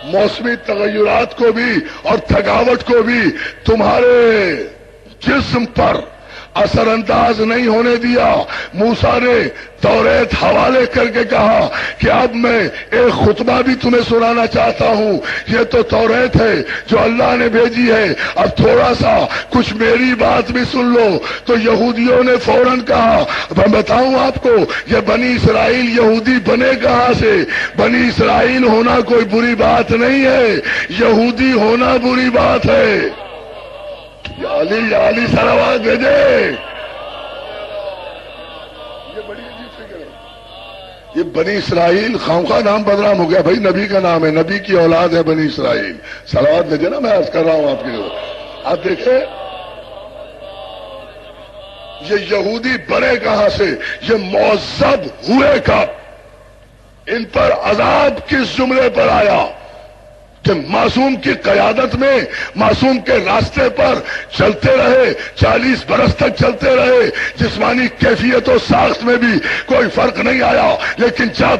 موسمی تغیرات کو بھی اور تھکاوٹ کو بھی تمہارے جسم پر اثر انداز نہیں ہونے دیا۔ موسیٰ نے توریت حوالے کر کے کہا کہ اب میں ایک خطبہ بھی تمہیں سنانا چاہتا ہوں، یہ تو توریت ہے جو اللہ نے بھیجی ہے، اب تھوڑا سا کچھ میری بات بھی سن لو۔ تو یہودیوں نے فوراً کہا، میں بتاؤں آپ کو، یہ بنی اسرائیل یہودی بنے کہاں سے؟ بنی اسرائیل ہونا کوئی بری بات نہیں ہے، یہودی ہونا بری بات ہے۔ یا علی سلوات بھیجے۔ یہ بڑی عجیب فکر ہے، یہ بنی اسرائیل خواہ نام بدنام ہو گیا، بھائی نبی کا نام ہے، نبی کی اولاد ہے بنی اسرائیل۔ سلوات بھیجے نا، میں عرض کر رہا ہوں آپ کے لیے۔ آپ دیکھیں یہ یہودی بنے کہاں سے، یہ معذب ہوئے کب؟ ان پر عذاب کس جملے پر آیا کہ معصوم کی قیادت میں معصوم کے راستے پر چلتے رہے، 40 برس تک چلتے رہے، جسمانی کیفیت و ساخت میں بھی کوئی فرق نہیں آیا۔ لیکن جب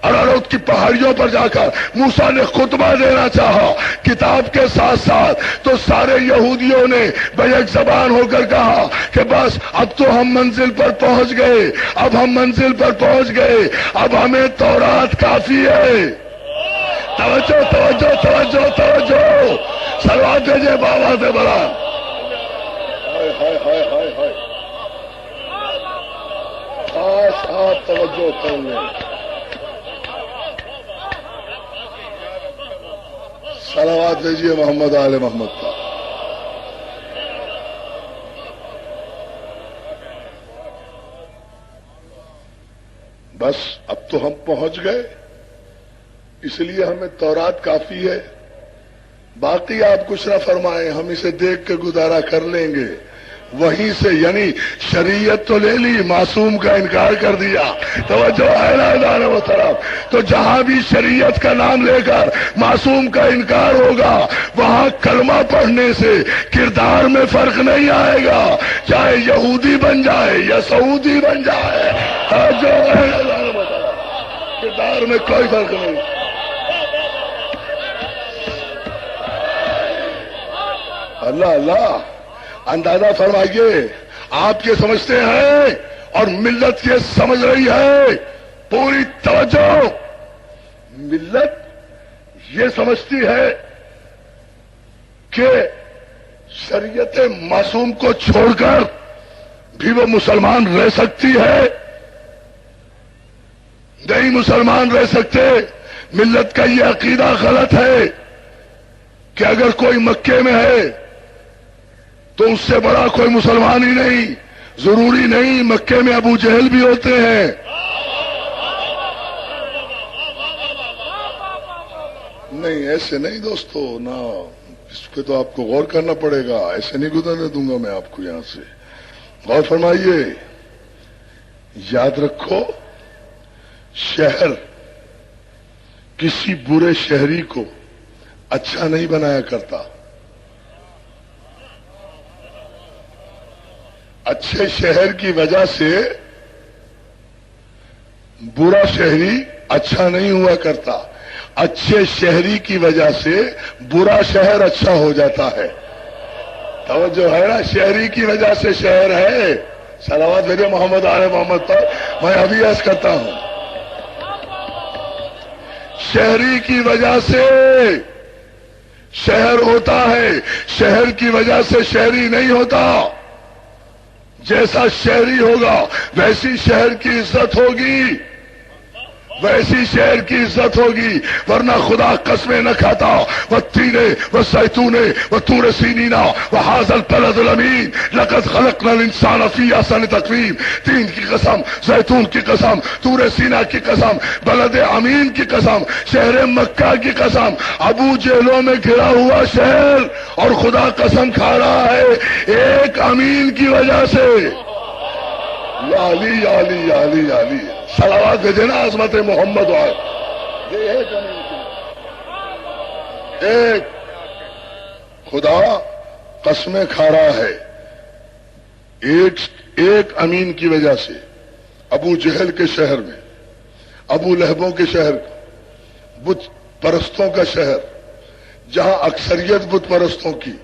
اراروت کی پہاڑیوں پر جا کر موسیٰ نے خطبہ دینا چاہا کتاب کے ساتھ ساتھ، تو سارے یہودیوں نے بیک زبان ہو کر کہا کہ بس اب تو ہم منزل پر پہنچ گئے، اب ہم منزل پر پہنچ گئے، اب ہمیں تورات کافی ہے۔ توجہ توجہ توجہ توجہ، سلوات بھیجے بابا سے بڑا۔ خاص آپ توجہ کر لیں، سلوات بھیجیے محمد آل محمد کا۔ بس اب تو ہم پہنچ گئے، اس لیے ہمیں تورات کافی ہے، باقی آپ کچھ نہ فرمائیں، ہم اسے دیکھ کے گزارا کر لیں گے۔ وہیں سے یعنی شریعت تو لے لی، معصوم کا انکار کر دیا۔ توجہ ہے نا ادارے و طرف، تو جہاں بھی شریعت کا نام لے کر معصوم کا انکار ہوگا، وہاں کلمہ پڑھنے سے کردار میں فرق نہیں آئے گا، چاہے یہودی بن جائے یا سعودی بن جائے۔ توجہ ہے نا ادارے و طرف، کردار میں کوئی فرق نہیں۔ اللہ اللہ، اندازہ فرمائیے، آپ یہ سمجھتے ہیں اور ملت یہ سمجھ رہی ہے، پوری توجہ، ملت یہ سمجھتی ہے کہ شریعت معصوم کو چھوڑ کر بھی وہ مسلمان رہ سکتی ہے، نہیں مسلمان رہ سکتے. ملت کا یہ عقیدہ غلط ہے کہ اگر کوئی مکے میں ہے تو اس سے بڑا کوئی مسلمان ہی نہیں. ضروری نہیں مکے میں ابو جہل بھی ہوتے ہیں. نہیں ایسے نہیں دوستو، نہ اس پہ تو آپ کو غور کرنا پڑے گا. ایسے نہیں گزرنے دوں گا میں آپ کو یہاں سے. غور فرمائیے. یاد رکھو، شہر کسی برے شہری کو اچھا نہیں بنایا کرتا. اچھے شہر کی وجہ سے برا شہری اچھا نہیں ہوا کرتا. اچھے شہری کی وجہ سے برا شہر اچھا ہو جاتا ہے. توجہ ہے نا؟ شہری کی وجہ سے شہر ہے. صلوات بھیجے محمد آل محمد پر. میں ابھی عرض کرتا ہوں، شہری کی وجہ سے شہر ہوتا ہے، شہر کی وجہ سے شہری نہیں ہوتا. جیسا شہری ہوگا ویسی شہر کی عزت ہوگی، ویسی شہر کی عزت ہوگی. ورنہ خدا قسمیں نہ کھاتا. والتین والزیتون وطور سینین وہذا البلد الامین لقد خلقنا الانسان فی احسن تقویم. تین کی قسم، زیتون کی قسم، طور سینا کی قسم، بلد امین کی قسم، شہر مکہ کی قسم. ابو جہلوں میں گھرا ہوا شہر اور خدا قسم کھا رہا ہے ایک امین کی وجہ سے. یا علی یا علی یا علی یا علی. صلوات بھیجے نا عظمت محمد. یہ ایک خدا قسمیں کھا رہا ہے ایک امین کی وجہ سے. ابو جہل کے شہر میں، ابو لہبوں کے شہر، بت پرستوں کا شہر، جہاں اکثریت بت پرستوں کی،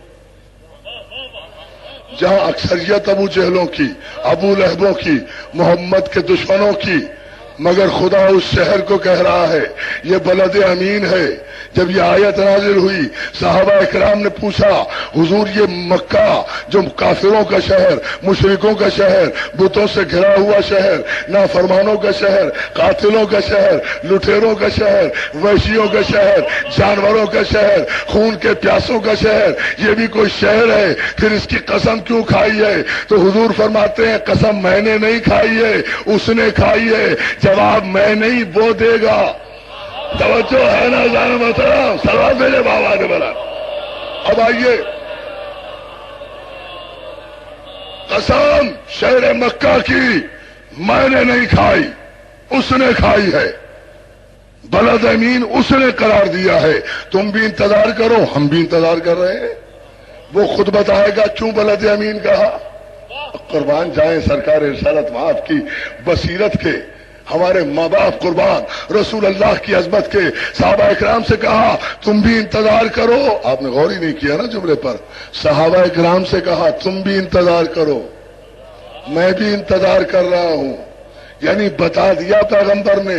جہاں اکثریت ابو جہلوں کی، ابو لہبوں کی، محمد کے دشمنوں کی، مگر خدا اس شہر کو کہہ رہا ہے یہ بلد امین ہے. جب یہ آیت نازل ہوئی صحابہ اکرام نے پوچھا حضور یہ مکہ جو کافروں کا شہر، مشرکوں کا شہر، بتوں سے گھرا ہوا شہر، نافرمانوں کا شہر، قاتلوں کا شہر، لٹیروں کا شہر، وحشیوں کا شہر، جانوروں کا شہر، خون کے پیاسوں کا شہر، یہ بھی کوئی شہر ہے؟ پھر اس کی قسم کیوں کھائی ہے؟ تو حضور فرماتے ہیں قسم میں نے نہیں کھائی ہے، اس نے کھائی ہے. جواب میں نہیں وہ دے گا. توجہ ہے نا جان محترم؟ سلام میرے بابا نے بولا. اب آئیے، قسم شہر مکہ کی میں نے نہیں کھائی، اس نے کھائی ہے. بلد امین اس نے قرار دیا ہے. تم بھی انتظار کرو، ہم بھی انتظار کر رہے ہیں. وہ خود بتائے گا کیوں بلد امین کہا. قربان جائیں سرکار رسالت معاف کی بصیرت کے، ہمارے ماں باپ قربان، رسول اللہ کی عظمت کے. صحابہ اکرام سے کہا تم بھی انتظار کرو. آپ نے غور ہی نہیں کیا نا جملے پر. صحابہ اکرام سے کہا تم بھی انتظار کرو، میں بھی انتظار کر رہا ہوں. یعنی بتا دیا پیغمبر نے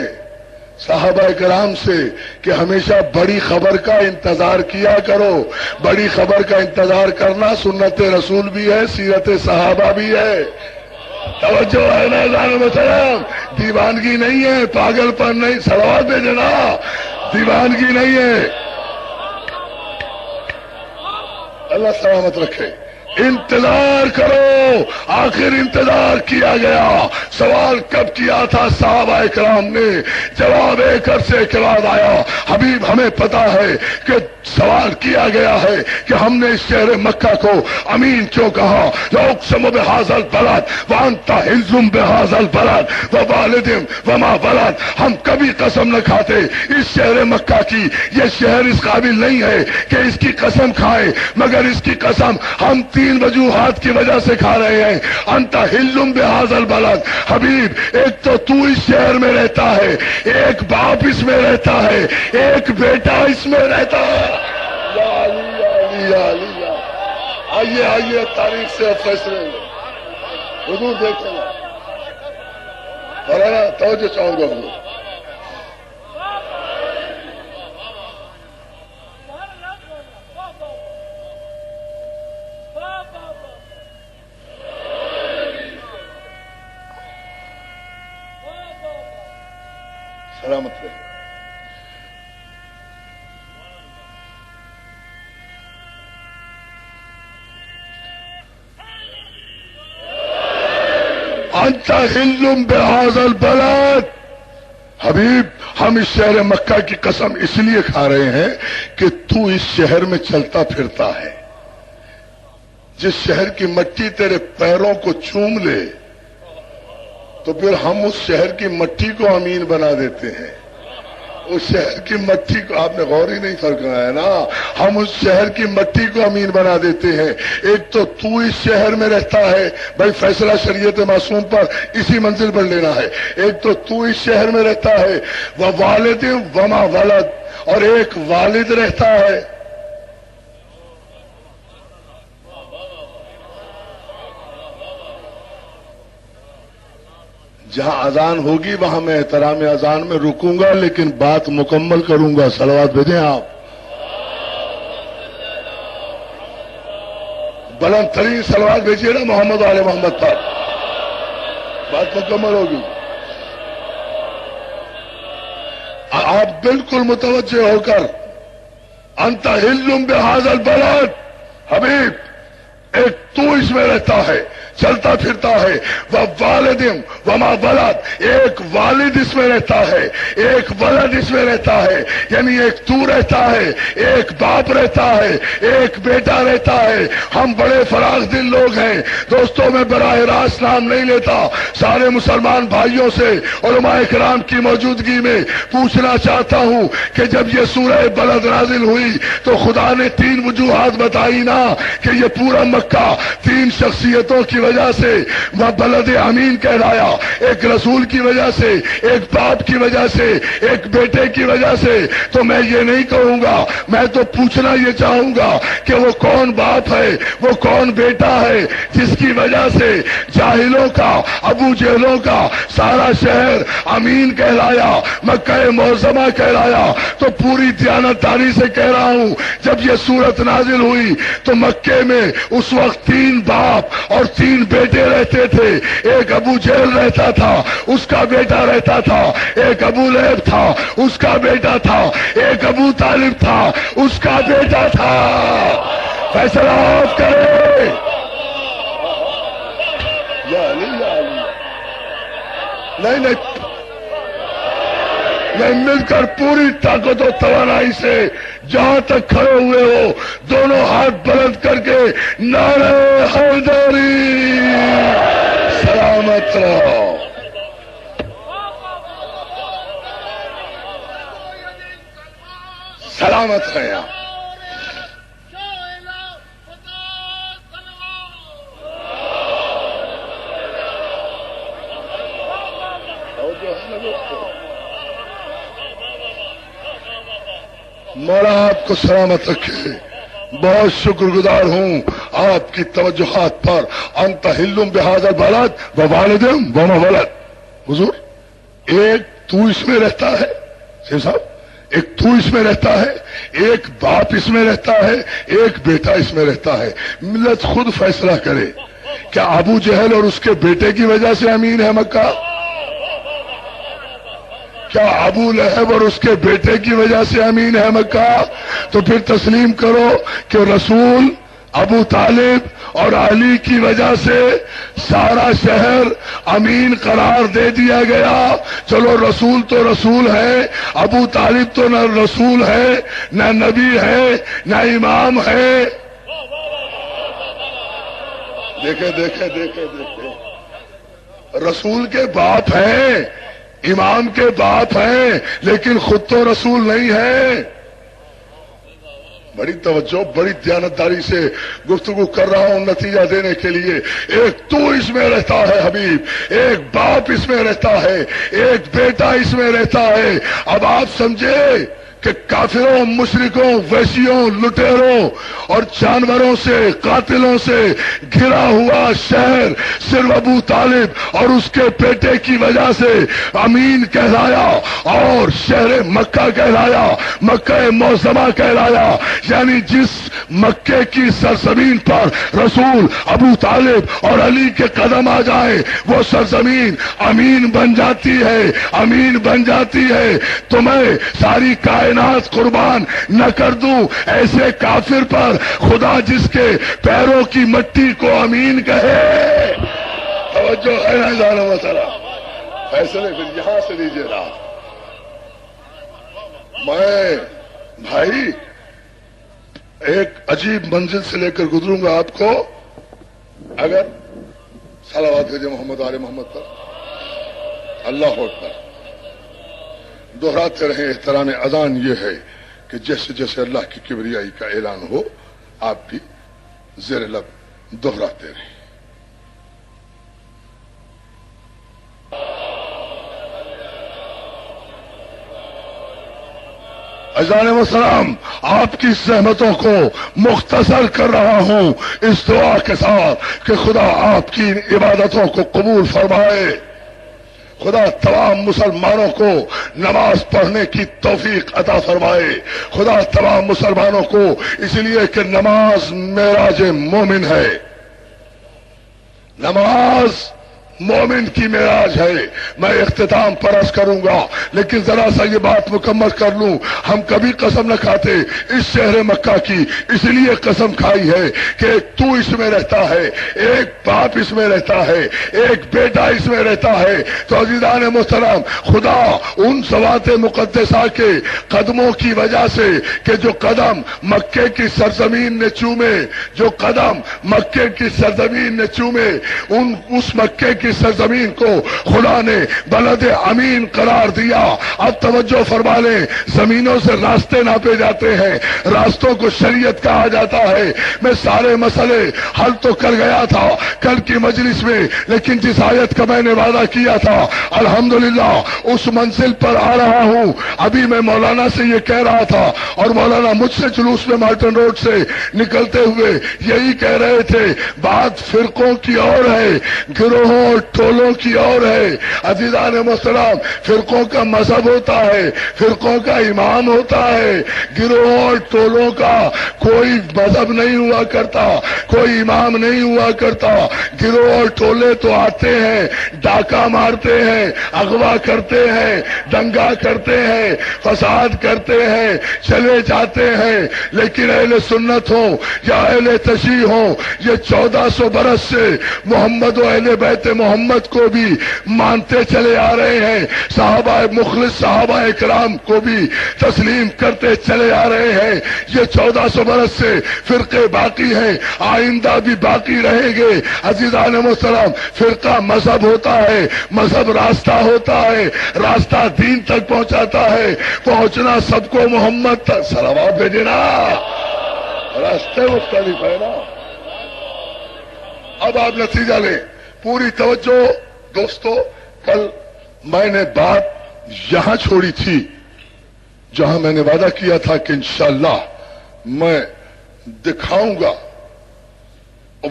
صحابہ اکرام سے کہ ہمیشہ بڑی خبر کا انتظار کیا کرو. بڑی خبر کا انتظار کرنا سنت رسول بھی ہے، سیرت صحابہ بھی ہے. توجہ ہے نا جان مسلم؟ دیوانگی نہیں ہے، پاگل پن نہیں. صلوات دے جنا، دیوانگی نہیں ہے. اللہ سلامت رکھے. انتظار کرو. آخر انتظار کیا گیا. سوال کب کیا تھا صحابہ اکرام نے؟ جواب ایک عرصے کے بعد آیا. حبیب ہمیں پتا ہے کہ سوال کیا گیا ہے کہ ہم نے اس شہر مکہ کو امین کیوں کہا. لأقسم بهذا البلد وانت حل بهذا البلد ووالد وما ولد. ہم کبھی قسم نہ کھاتے اس شہر مکہ کی. یہ شہر اس قابل نہیں ہے کہ اس کی قسم کھائے، مگر اس کی قسم ہم تین وجوہات کی وجہ سے کھا رہے ہیں. انت حل بهذا البلد. حبیب ایک تو اس شہر میں رہتا ہے، ایک باپ اس میں رہتا ہے، ایک بیٹا اس میں رہتا ہے. یا علی یا علی یا علی. آئیے آئیے تاریخ سے فیصلے حضور دیکھیں گا. مولانا توجہ چاہوں گا حضور. سلامت رہے. انت حل بهذا البلد. حبیب، ہم اس شہر مکہ کی قسم اس لیے کھا رہے ہیں کہ تو اس شہر میں چلتا پھرتا ہے. جس شہر کی مٹی تیرے پیروں کو چوم لے تو پھر ہم اس شہر کی مٹی کو امین بنا دیتے ہیں. اس شہر کی مٹی کو، آپ نے غور ہی نہیں فرمایا نا، ہم اس شہر کی مٹی کو امین بنا دیتے ہیں. ایک تو اس شہر میں رہتا ہے، بھائی فیصلہ شریعت معصوم پر اسی منزل پر لینا ہے. ایک تو اس شہر میں رہتا ہے، وہ والد وما ولد، اور ایک والد رہتا ہے. جہاں اذان ہوگی وہاں میں احترام اذان میں رکوں گا، لیکن بات مکمل کروں گا. صلوات بھیجیں آپ. بلند ترین صلوات بھیجیے نا محمد و آل محمد پر. بات مکمل ہوگی. آپ بالکل متوجہ ہو کر، انت حل بہذا البلد. حبیب، ایک تو اس میں رہتا ہے، چلتا پھرتا ہے. وہ والد وما ولد، ایک والد اس میں رہتا ہے، ایک ولد اس میں رہتا ہے. یعنی ایک تو رہتا ہے، ایک باپ رہتا ہے، ایک بیٹا رہتا ہے. ہم بڑے فراخ دل لوگ ہیں دوستوں. میں براہ راست نام نہیں لیتا، سارے مسلمان بھائیوں سے علماء کرام کی موجودگی میں پوچھنا چاہتا ہوں کہ جب یہ سورہ بلد نازل ہوئی تو خدا نے 3 وجوہات بتائی نا کہ یہ پورا مکہ 3 شخصیتوں کی وجہ سے وہ بلد امین کہلایا. ایک رسول کی وجہ سے، ایک باپ کی وجہ سے، ایک بیٹے کی وجہ سے. تو میں یہ نہیں کہوں گا، میں تو پوچھنا یہ چاہوں گا کہ وہ کون باپ ہے، وہ کون بیٹا ہے جس کی وجہ سے جاہلوں کا، ابو جہلوں کا سارا شہر امین کہلایا، مکہ معظمہ کہلایا. تو پوری دیانتداری سے کہہ رہا ہوں، جب یہ سورت نازل ہوئی تو مکے میں اس وقت 3 باپ اور 3 بیٹے رہتے تھے. ایک ابو جہل رہتا تھا، اس کا بیٹا رہتا تھا. ایک ابو لہب تھا، اس کا بیٹا تھا. ایک ابو طالب تھا، اس کا بیٹا تھا. فیصلہ آپ کرے. یا علی یا علی. نہیں، مل کر پوری طاقت و توانائی سے جہاں تک کھڑے ہوئے ہو، دونوں ہاتھ بلند کر کے نعرہ حیدری. سلامت رہو. سلامت رہے آپ. مولا آپ کو سلامت رکھے. بہت شکر گزار ہوں آپ کی توجہات پر. انت حل بہذا البلد ووالد وما ولد. حضور، ایک تو اس میں رہتا ہے، شیخ صاحب، ایک تو اس میں رہتا ہے، ایک باپ اس میں رہتا ہے، ایک بیٹا اس میں رہتا ہے. ملت خود فیصلہ کرے. کیا ابو جہل اور اس کے بیٹے کی وجہ سے امین ہے مکہ؟ کیا ابو لہب اور اس کے بیٹے کی وجہ سے امین ہے مکہ؟ تو پھر تسلیم کرو کہ رسول، ابو طالب اور علی کی وجہ سے سارا شہر امین قرار دے دیا گیا. چلو رسول تو رسول ہے، ابو طالب تو نہ رسول ہے، نہ نبی ہے، نہ امام ہے. دیکھے رسول کے باپ ہیں، امام کے باپ ہیں، لیکن خود تو رسول نہیں ہے. بڑی توجہ، بڑی دیانتداری سے گفتگو کر رہا ہوں نتیجہ دینے کے لیے. ایک تو اس میں رہتا ہے حبیب، ایک باپ اس میں رہتا ہے، ایک بیٹا اس میں رہتا ہے. اب آپ سمجھے کہ کافروں، مشرکوں، ویشیوں، لٹیروں اور جانوروں سے، قاتلوں سے گھرا ہوا شہر صرف ابو طالب اور اس کے بیٹے کی وجہ سے امین کہلایا اور شہر مکہ کہلایا، مکہ معظمہ کہلایا. یعنی جس مکے کی سرزمین پر رسول، ابو طالب اور علی کے قدم آ جائیں، وہ سرزمین امین بن جاتی ہے، امین بن جاتی ہے۔ تو میں ساری کائنات قربان نہ کر دوں ایسے کافر پر خدا جس کے پیروں کی مٹی کو امین کہے۔ توجہ ہے نا جانا مسئلہ؟ فیصلے پھر یہاں سے لیجیے نا۔ میں بھائی ایک عجیب منزل سے لے کر گزروں گا آپ کو، اگر صلوات بھیجے محمد آل محمد پر، اللہ اکبر دہراتے رہیں۔ احترام اذان یہ ہے کہ جیسے جیسے اللہ کی کبریائی کا اعلان ہو آپ بھی زیر لب دہراتے رہیں۔ عزیزان مسلم، آپ کی زحمتوں کو مختصر کر رہا ہوں اس دعا کے ساتھ کہ خدا آپ کی عبادتوں کو قبول فرمائے، خدا تمام مسلمانوں کو نماز پڑھنے کی توفیق عطا فرمائے، خدا تمام مسلمانوں کو، اس لیے کہ نماز معراج مومن ہے، نماز مومن کی معراج ہے۔ میں اختتام پر عرض کروں گا لیکن ذرا سا یہ بات مکمل کر لوں، ہم کبھی قسم نہ کھاتے اس شہر مکہ کی، اس لیے قسم کھائی ہے کہ ایک تو اس میں رہتا ہے، ایک باپ اس میں رہتا ہے، ایک بیٹا اس میں رہتا ہے۔ تو عزیزان محترم، خدا ان ذوات مقدسہ کے قدموں کی وجہ سے کہ جو قدم مکے کی سرزمین نے چومے، جو قدم مکے کی سرزمین نے چومے، اس مکے کی سرزمین کو خدا نے بلد امین قرار دیا۔ اب توجہ فرما لیں، زمینوں سے راستے ناپے جاتے ہیں، راستوں کو شریعت کہا جاتا ہے۔ میں سارے مسئلے حل تو کر گیا تھا کل کی مجلس میں، لیکن جس آیت کا میں نے وعدہ کیا تھا الحمدللہ اس منزل پر آ رہا ہوں۔ ابھی میں مولانا سے یہ کہہ رہا تھا اور مولانا مجھ سے جلوس میں مارٹن روڈ سے نکلتے ہوئے یہی کہہ رہے تھے، بات فرقوں کی اور ہے، گروہوں اور ٹولوں کی اور ہے۔ عزیزان محترم، فرقوں کا مذہب ہوتا ہے، فرقوں کا امام ہوتا ہے، گروہوں اور ٹولوں کا کوئی مذہب نہیں ہوا کرتا، کوئی امام نہیں ہوا کرتا۔ گروہ اور ٹولے تو آتے ہیں، ڈاکہ مارتے ہیں، اغوا کرتے ہیں، دنگا کرتے ہیں، فساد کرتے ہیں، چلے جاتے ہیں، لیکن اہل سنت ہوں یا اہل تشیع ہوں، یہ 1400 برس سے محمد و اہل بیت محمد کو بھی مانتے چلے آ رہے ہیں، صحابہ مخلص صحابہ اکرام کو بھی تسلیم کرتے چلے آ رہے ہیں۔ یہ 1400 برس سے فرقے باقی ہیں، آئندہ بھی باقی رہیں گے۔ عزیزان محترم، فرقہ مذہب ہوتا ہے، مذہب راستہ ہوتا ہے، راستہ دین تک پہنچاتا ہے، پہنچنا سب کو محمد تک۔ صلوات بھیجنا، راستے مختلف ہے نا۔ اب آپ نتیجہ لیں، پوری توجہ دوستو۔ کل میں نے بات یہاں چھوڑی تھی جہاں میں نے وعدہ کیا تھا کہ انشاءاللہ میں دکھاؤں گا،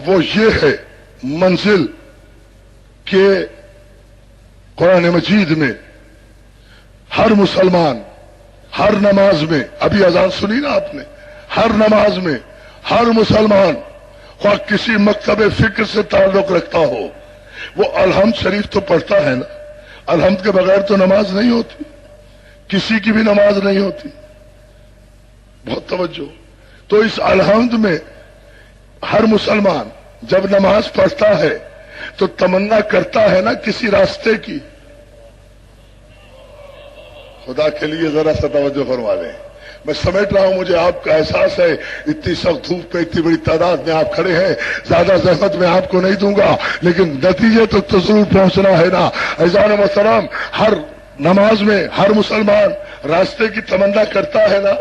وہ یہ ہے منزل کہ قرآن مجید میں ہر مسلمان ہر نماز میں، ابھی اذان سنی نا آپ نے، ہر نماز میں ہر مسلمان خواہ کسی مکتب فکر سے تعلق رکھتا ہو، وہ الحمد شریف تو پڑھتا ہے نا۔ الحمد کے بغیر تو نماز نہیں ہوتی، کسی کی بھی نماز نہیں ہوتی۔ بہت توجہ۔ تو اس الحمد میں ہر مسلمان جب نماز پڑھتا ہے تو تمنا کرتا ہے نا کسی راستے کی۔ خدا کے لیے ذرا سا توجہ فرما لیں، میں سمیٹ رہا ہوں، مجھے آپ کا احساس ہے اتنی سخت دھوپ پہ اتنی بڑی تعداد میں آپ کھڑے ہیں، زیادہ زحمت میں آپ کو نہیں دوں گا، لیکن نتیجے تک تو ضرور پہنچنا ہے نا۔ عزیزان محترم، ہر نماز میں ہر مسلمان راستے کی تمنا کرتا ہے نا۔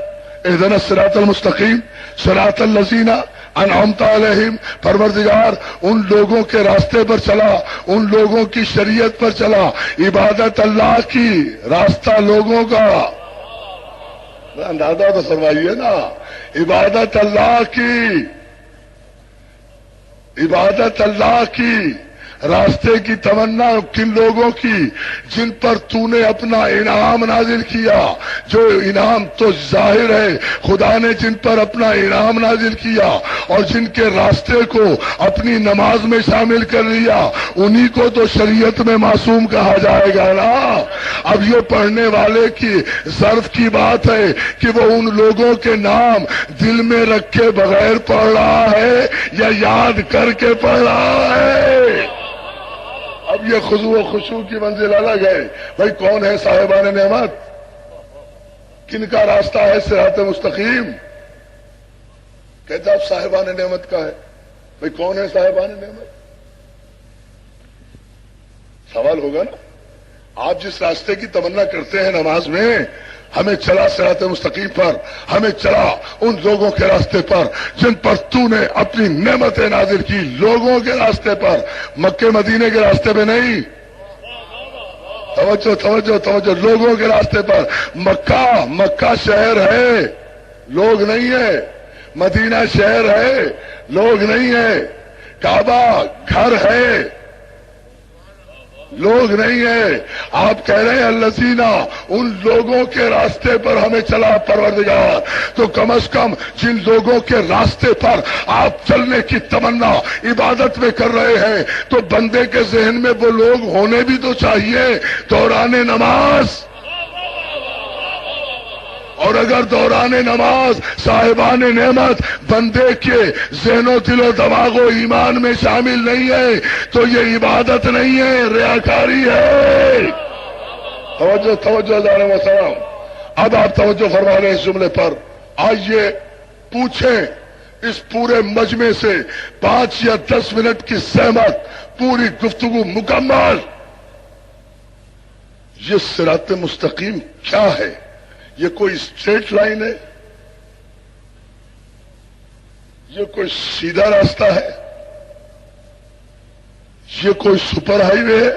اہدنا الصراط المستقیم صراط الذین انعمت علیہم، پروردگار ان لوگوں کے راستے پر چلا، ان لوگوں کی شریعت پر چلا، عبادت اللہ کی، راستہ لوگوں کا۔ اندازہ تو فرمائیے نا، عبادت اللہ کی، عبادت اللہ کی، راستے کی تمنا کن لوگوں کی؟ جن پر تو نے اپنا انعام نازل کیا. جو انعام تو ظاہر ہے، خدا نے جن پر اپنا انعام نازل کیا اور جن کے راستے کو اپنی نماز میں شامل کر لیا، انہی کو تو شریعت میں معصوم کہا جائے گا نا. اب یہ پڑھنے والے کی ظرف کی بات ہے کہ وہ ان لوگوں کے نام دل میں رکھ کے بغیر پڑھ رہا ہے یا یاد کر کے پڑھ رہا ہے. اب یہ خضوع و خشوع کی منزل الگ ہے. بھائی کون ہے صاحبان نعمت؟ کن کا راستہ ہے صراط مستقیم؟ کہتا اب صاحبان نعمت کا ہے. بھائی کون ہے صاحبان نعمت؟ سوال ہوگا نا. آپ جس راستے کی تمنا کرتے ہیں نماز میں، ہمیں چلا صراط مستقیم پر، ہمیں چلا ان لوگوں کے راستے پر جن پر تو نے اپنی نعمتیں نازل کی. لوگوں کے راستے پر، مکے مدینے کے راستے پہ نہیں. توجہ توجہ توجہ. لوگوں کے راستے پر. مکہ شہر ہے، لوگ نہیں ہے. مدینہ شہر ہے، لوگ نہیں ہے. کعبہ گھر ہے، لوگ نہیں ہے. آپ کہہ رہے ہیں الذین، ان لوگوں کے راستے پر ہمیں چلا پروردگار. تو کم از کم جن لوگوں کے راستے پر آپ چلنے کی تمنا عبادت میں کر رہے ہیں تو بندے کے ذہن میں وہ لوگ ہونے بھی تو چاہیے دوران نماز. اور اگر دوران نماز صاحبان نعمت بندے کے ذہن و دل و دماغ و ایمان میں شامل نہیں ہے تو یہ عبادت نہیں ہے، ریاکاری ہے. توجہ توجہ علیہ وسلم. اب آپ توجہ فرما رہے اس جملے پر. آئیے پوچھیں اس پورے مجمع سے 5 یا 10 منٹ کی زحمت، پوری گفتگو مکمل. یہ صراط مستقیم کیا ہے؟ یہ کوئی اسٹریٹ لائن ہے؟ یہ کوئی سیدھا راستہ ہے؟ یہ کوئی سپر ہائی وے ہے؟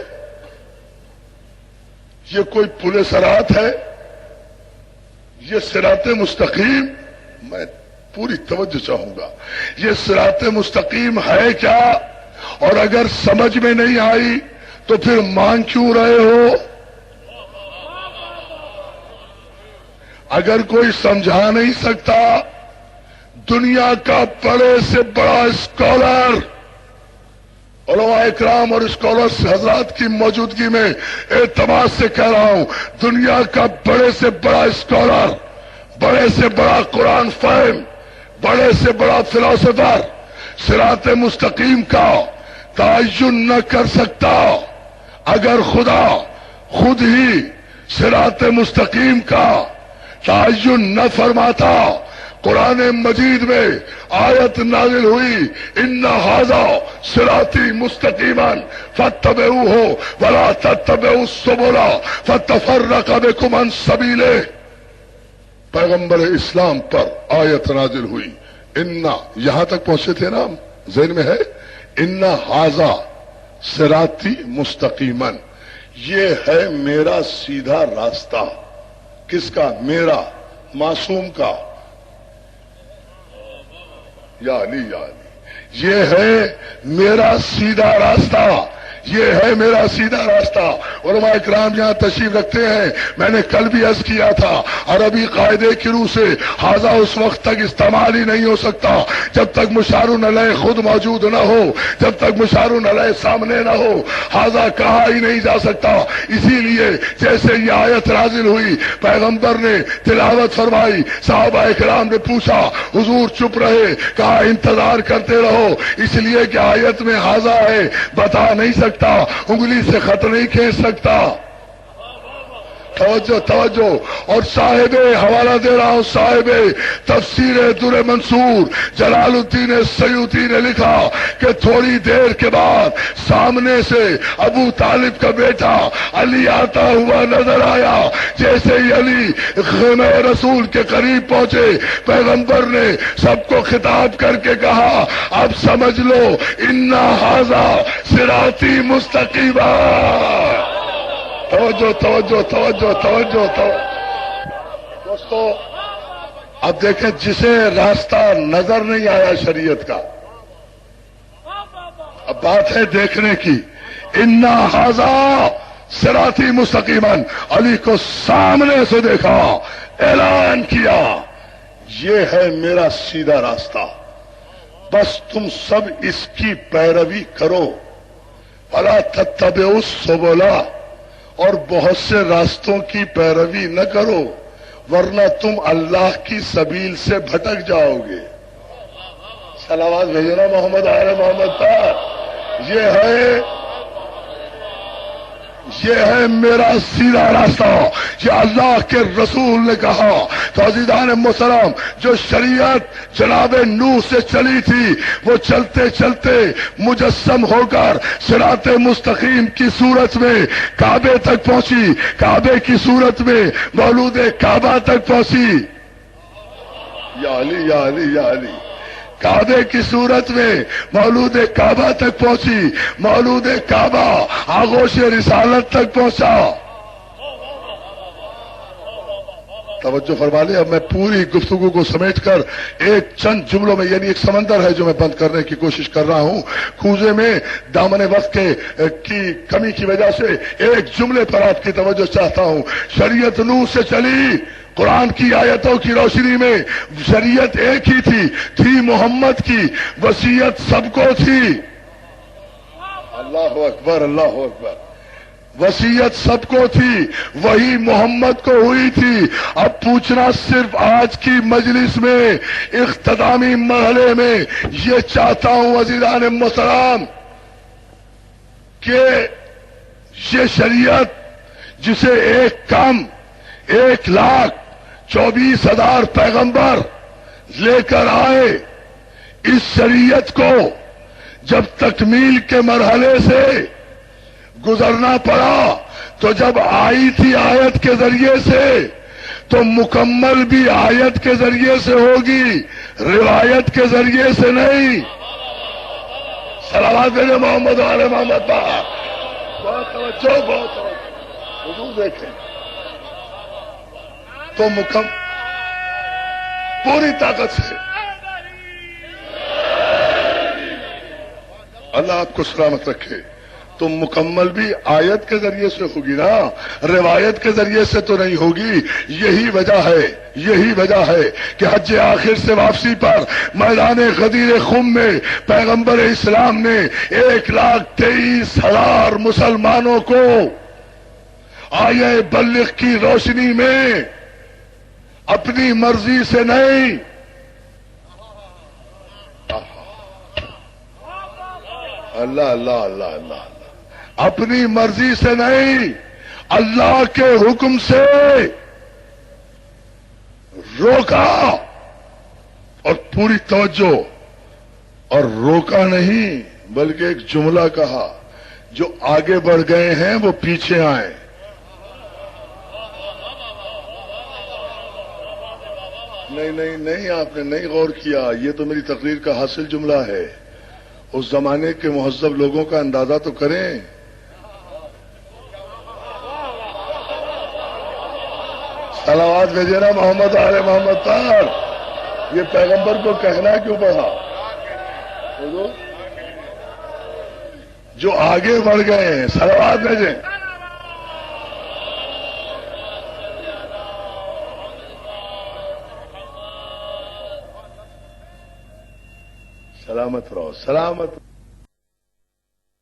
یہ کوئی پل صراط ہے؟ یہ صراط مستقیم، میں پوری توجہ چاہوں گا، یہ صراط مستقیم ہے کیا؟ اور اگر سمجھ میں نہیں آئی تو پھر مان کیوں رہے ہو؟ اگر کوئی سمجھا نہیں سکتا، دنیا کا بڑے سے بڑا اسکالر، علماء اکرام اور اسکالرز حضرات کی موجودگی میں اعتماد سے کہہ رہا ہوں، دنیا کا بڑے سے بڑا اسکالر، بڑے سے بڑا قرآن فہم، بڑے سے بڑا فلاسفر صراط مستقیم کا تعین نہ کر سکتا اگر خدا خود ہی صراط مستقیم کا تعین نہ فرماتا. قرآن مجید میں آیت نازل ہوئی، ان ھذا صراطی مستقیما فاتبعوہ ولا تتبعوا السبل فتفرق بکم عن سبیلہ. پیغمبر اسلام پر آیت نازل ہوئی، ان، یہاں تک پہنچے تھے نا، ذہن میں ہے، ان ھذا صراطی مستقیما، یہ ہے میرا سیدھا راستہ. کس کا؟ میرا، معصوم کا. یا علی یا علی، یہ ہے میرا سیدھا راستہ، یہ ہے میرا سیدھا راستہ. علماء اکرام یہاں تشریف رکھتے ہیں. میں نے کل بھی عرض کیا تھا، عربی قاعدے کی روح سے ھذا اس وقت تک استعمال ہی نہیں ہو سکتا جب تک مشار علیہ خود موجود نہ ہو، جب تک مشار علیہ سامنے نہ ہو ھذا کہا ہی نہیں جا سکتا. اسی لیے جیسے یہ آیت نازل ہوئی، پیغمبر نے تلاوت فرمائی، صحابہ اکرام نے پوچھا، حضور چپ رہے، کہا انتظار کرتے رہو، اس لیے کہ آیت میں ھذا ہے، بتا نہیں سکتا، انگلی سے خط نہیں کھینچ سکتا. توجہ توجہ. اور صاحب حوالہ دے رہا ہوں، صاحب تفسیر در منصور جلال الدین سیوطی نے لکھا کہ تھوڑی دیر کے بعد سامنے سے ابو طالب کا بیٹا علی آتا ہوا نظر آیا. جیسے ہی علی خیمہ رسول کے قریب پہنچے، پیغمبر نے سب کو خطاب کر کے کہا، اب سمجھ لو، ان ھذا صراطی مستقیما. توجہ توجہ توجہ توجہ توجہ. دوستو اب دیکھیں، جسے راستہ نظر نہیں آیا شریعت کا، اب بات ہے دیکھنے کی. انا ھذا صراطی مستقیماً، علی کو سامنے سے دیکھا، اعلان کیا یہ ہے میرا سیدھا راستہ، بس تم سب اس کی پیروی کرو. ولا تتبعوا السبل، اور بہت سے راستوں کی پیروی نہ کرو ورنہ تم اللہ کی سبیل سے بھٹک جاؤ گے. صلوات بھیجنا محمد آل محمد پر. یہ ہے میرا سیدھا راستہ، یہ اللہ کے رسول نے کہا. تو عزیزان محترم، جو شریعت جناب نوح سے چلی تھی وہ چلتے چلتے مجسم ہو کر صراط مستقیم کی صورت میں کعبے تک پہنچی، کعبے کی صورت میں مولود کعبہ تک پہنچی. یا علی یا علی یا علی. کعبے کی صورت میں مولود کعبہ تک پہنچی، مولود کعبہ آغوش رسالت تک پہنچا. توجہ فرما لیں. اب میں پوری گفتگو کو سمیٹ کر ایک چند جملوں میں، یعنی ایک سمندر ہے جو میں بند کرنے کی کوشش کر رہا ہوں، کوزے میں دامن وقت کی کمی کی وجہ سے ایک جملے پر آپ کی توجہ چاہتا ہوں. شریعت نوح سے چلی، قرآن کی آیتوں کی روشنی میں شریعت ایک ہی تھی محمد کی، وصیت سب کو تھی. اللہ اکبر اللہ اکبر. وصیت سب کو تھی، وہی محمد کو ہوئی تھی. اب پوچھنا صرف آج کی مجلس میں اختتامی مرحلے میں یہ چاہتا ہوں عزیزان محترم کہ یہ شریعت جسے ایک کم 1,24,000 پیغمبر لے کر آئے، اس شریعت کو جب تکمیل کے مرحلے سے گزرنا پڑا تو جب آئی تھی آیت کے ذریعے سے تو مکمل بھی آیت کے ذریعے سے ہوگی، روایت کے ذریعے سے نہیں. صلوات علی محمد علیہ محمد پر. بہت توجہ، بہت توجہ. حضور دیکھیں تو پوری طاقت سے اللہ آپ کو سلامت رکھے. تو مکمل بھی آیت کے ذریعے سے ہوگی نا، روایت کے ذریعے سے تو نہیں ہوگی. یہی وجہ ہے کہ حج آخر سے واپسی پر میدان غدیر خم میں پیغمبر اسلام نے 1,23,000 مسلمانوں کو آیے بلغ کی روشنی میں اپنی مرضی سے نہیں، اللہ اللہ اللہ اللہ، اپنی مرضی سے نہیں، اللہ کے حکم سے روکا. اور پوری توجہ، اور روکا نہیں بلکہ ایک جملہ کہا، جو آگے بڑھ گئے ہیں وہ پیچھے آئیں. نہیں آپ نے نہیں غور کیا، یہ تو میری تقریر کا حاصل جملہ ہے. اس زمانے کے مہذب لوگوں کا اندازہ تو کریں. صلوات بھیجنا محمد آل محمد پر. یہ پیغمبر کو کہنا کیوں پڑا؟ جو آگے بڑھ گئے ہیں، صلوات بھیجیں. سلامت رہو، سلامت.